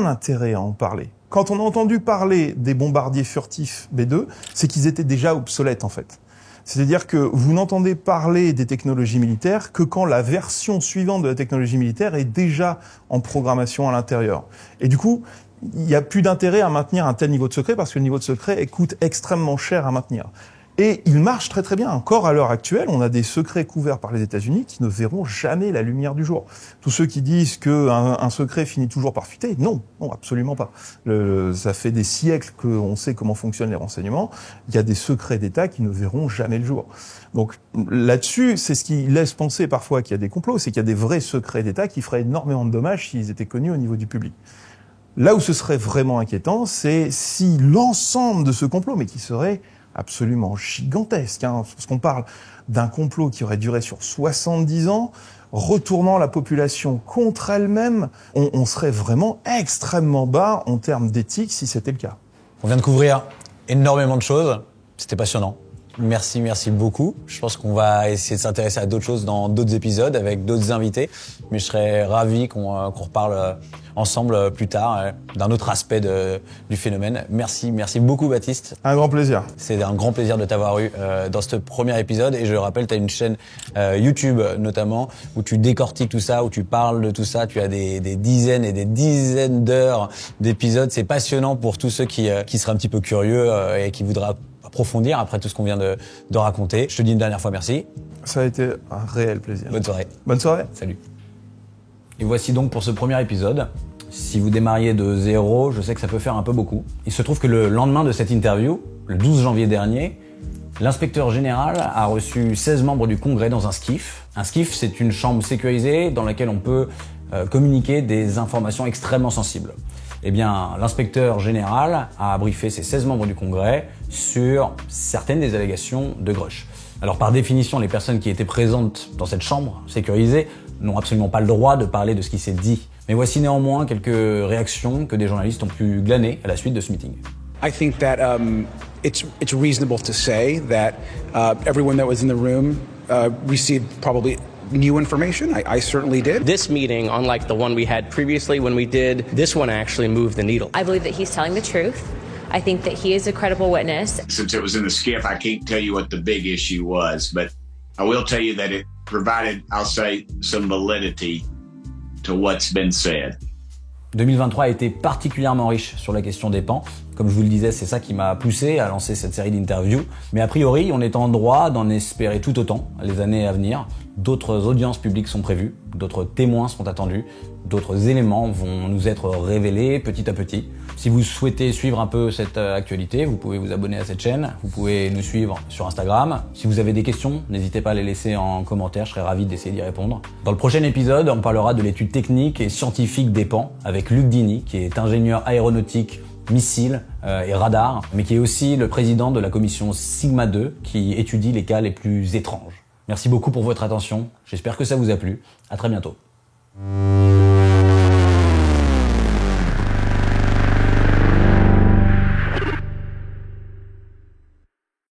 intérêt à en parler. Quand on a entendu parler des bombardiers furtifs B-2, c'est qu'ils étaient déjà obsolètes, en fait. C'est-à-dire que vous n'entendez parler des technologies militaires que quand la version suivante de la technologie militaire est déjà en programmation à l'intérieur. Et du coup, il n'y a plus d'intérêt à maintenir un tel niveau de secret parce que le niveau de secret coûte extrêmement cher à maintenir. Et il marche très très bien. Encore à l'heure actuelle, on a des secrets couverts par les États-Unis qui ne verront jamais la lumière du jour. Tous ceux qui disent qu'un secret finit toujours par fuiter, non, absolument pas. Ça fait des siècles qu'on sait comment fonctionnent les renseignements. Il y a des secrets d'État qui ne verront jamais le jour. Donc là-dessus, c'est ce qui laisse penser parfois qu'il y a des complots, c'est qu'il y a des vrais secrets d'État qui feraient énormément de dommages s'ils étaient connus au niveau du public. Là où ce serait vraiment inquiétant, c'est si l'ensemble de ce complot, mais qui serait absolument gigantesque, parce qu'on parle d'un complot qui aurait duré sur 70 ans, retournant la population contre elle-même, on serait vraiment extrêmement bas en termes d'éthique si c'était le cas. On vient de couvrir énormément de choses, c'était passionnant. Merci beaucoup. Je pense qu'on va essayer de s'intéresser à d'autres choses dans d'autres épisodes avec d'autres invités. Mais je serais ravi qu'on reparle ensemble plus tard d'un autre aspect du phénomène. Merci beaucoup Baptiste. Un grand plaisir. C'est un grand plaisir de t'avoir eu dans ce premier épisode. Et je rappelle, tu as une chaîne YouTube notamment où tu décortiques tout ça, où tu parles de tout ça. Tu as des dizaines et des dizaines d'heures d'épisodes. C'est passionnant pour tous ceux qui seraient un petit peu curieux et qui voudraient approfondir après tout ce qu'on vient de raconter. Je te dis une dernière fois merci. Ça a été un réel plaisir. Bonne soirée. Bonne soirée. Salut. Et voici donc pour ce premier épisode. Si vous démarriez de zéro, je sais que ça peut faire un peu beaucoup. Il se trouve que le lendemain de cette interview, le 12 janvier dernier, l'inspecteur général a reçu 16 membres du Congrès dans un SCIF. Un SCIF, c'est une chambre sécurisée dans laquelle on peut communiquer des informations extrêmement sensibles. Eh bien, l'inspecteur général a briefé ces 16 membres du Congrès sur certaines des allégations de Grush. Alors, par définition, les personnes qui étaient présentes dans cette chambre sécurisée n'ont absolument pas le droit de parler de ce qui s'est dit. Mais voici néanmoins quelques réactions que des journalistes ont pu glaner à la suite de ce meeting. I think that it's reasonable to say that everyone that was in the room received probably new information. I certainly did. This meeting, unlike the one we had previously when we did, this one actually moved the needle. I believe that he's telling the truth. I think that he is a credible witness. Since it was in the SCIF, I can't tell you what the big issue was, but I will tell you that it provided, I'll say, some validity to what's been said. 2023 a été particulièrement riche sur la question des pans. Comme je vous le disais, c'est ça qui m'a poussé à lancer cette série d'interviews. Mais a priori, on est en droit d'en espérer tout autant les années à venir. D'autres audiences publiques sont prévues, d'autres témoins sont attendus, d'autres éléments vont nous être révélés petit à petit. Si vous souhaitez suivre un peu cette actualité, vous pouvez vous abonner à cette chaîne, vous pouvez nous suivre sur Instagram. Si vous avez des questions, n'hésitez pas à les laisser en commentaire, je serai ravi d'essayer d'y répondre. Dans le prochain épisode, on parlera de l'étude technique et scientifique des pans avec Luc Dini, qui est ingénieur aéronautique, missiles et radar, mais qui est aussi le président de la commission Sigma 2 qui étudie les cas les plus étranges. Merci beaucoup pour votre attention, j'espère que ça vous a plu. À très bientôt.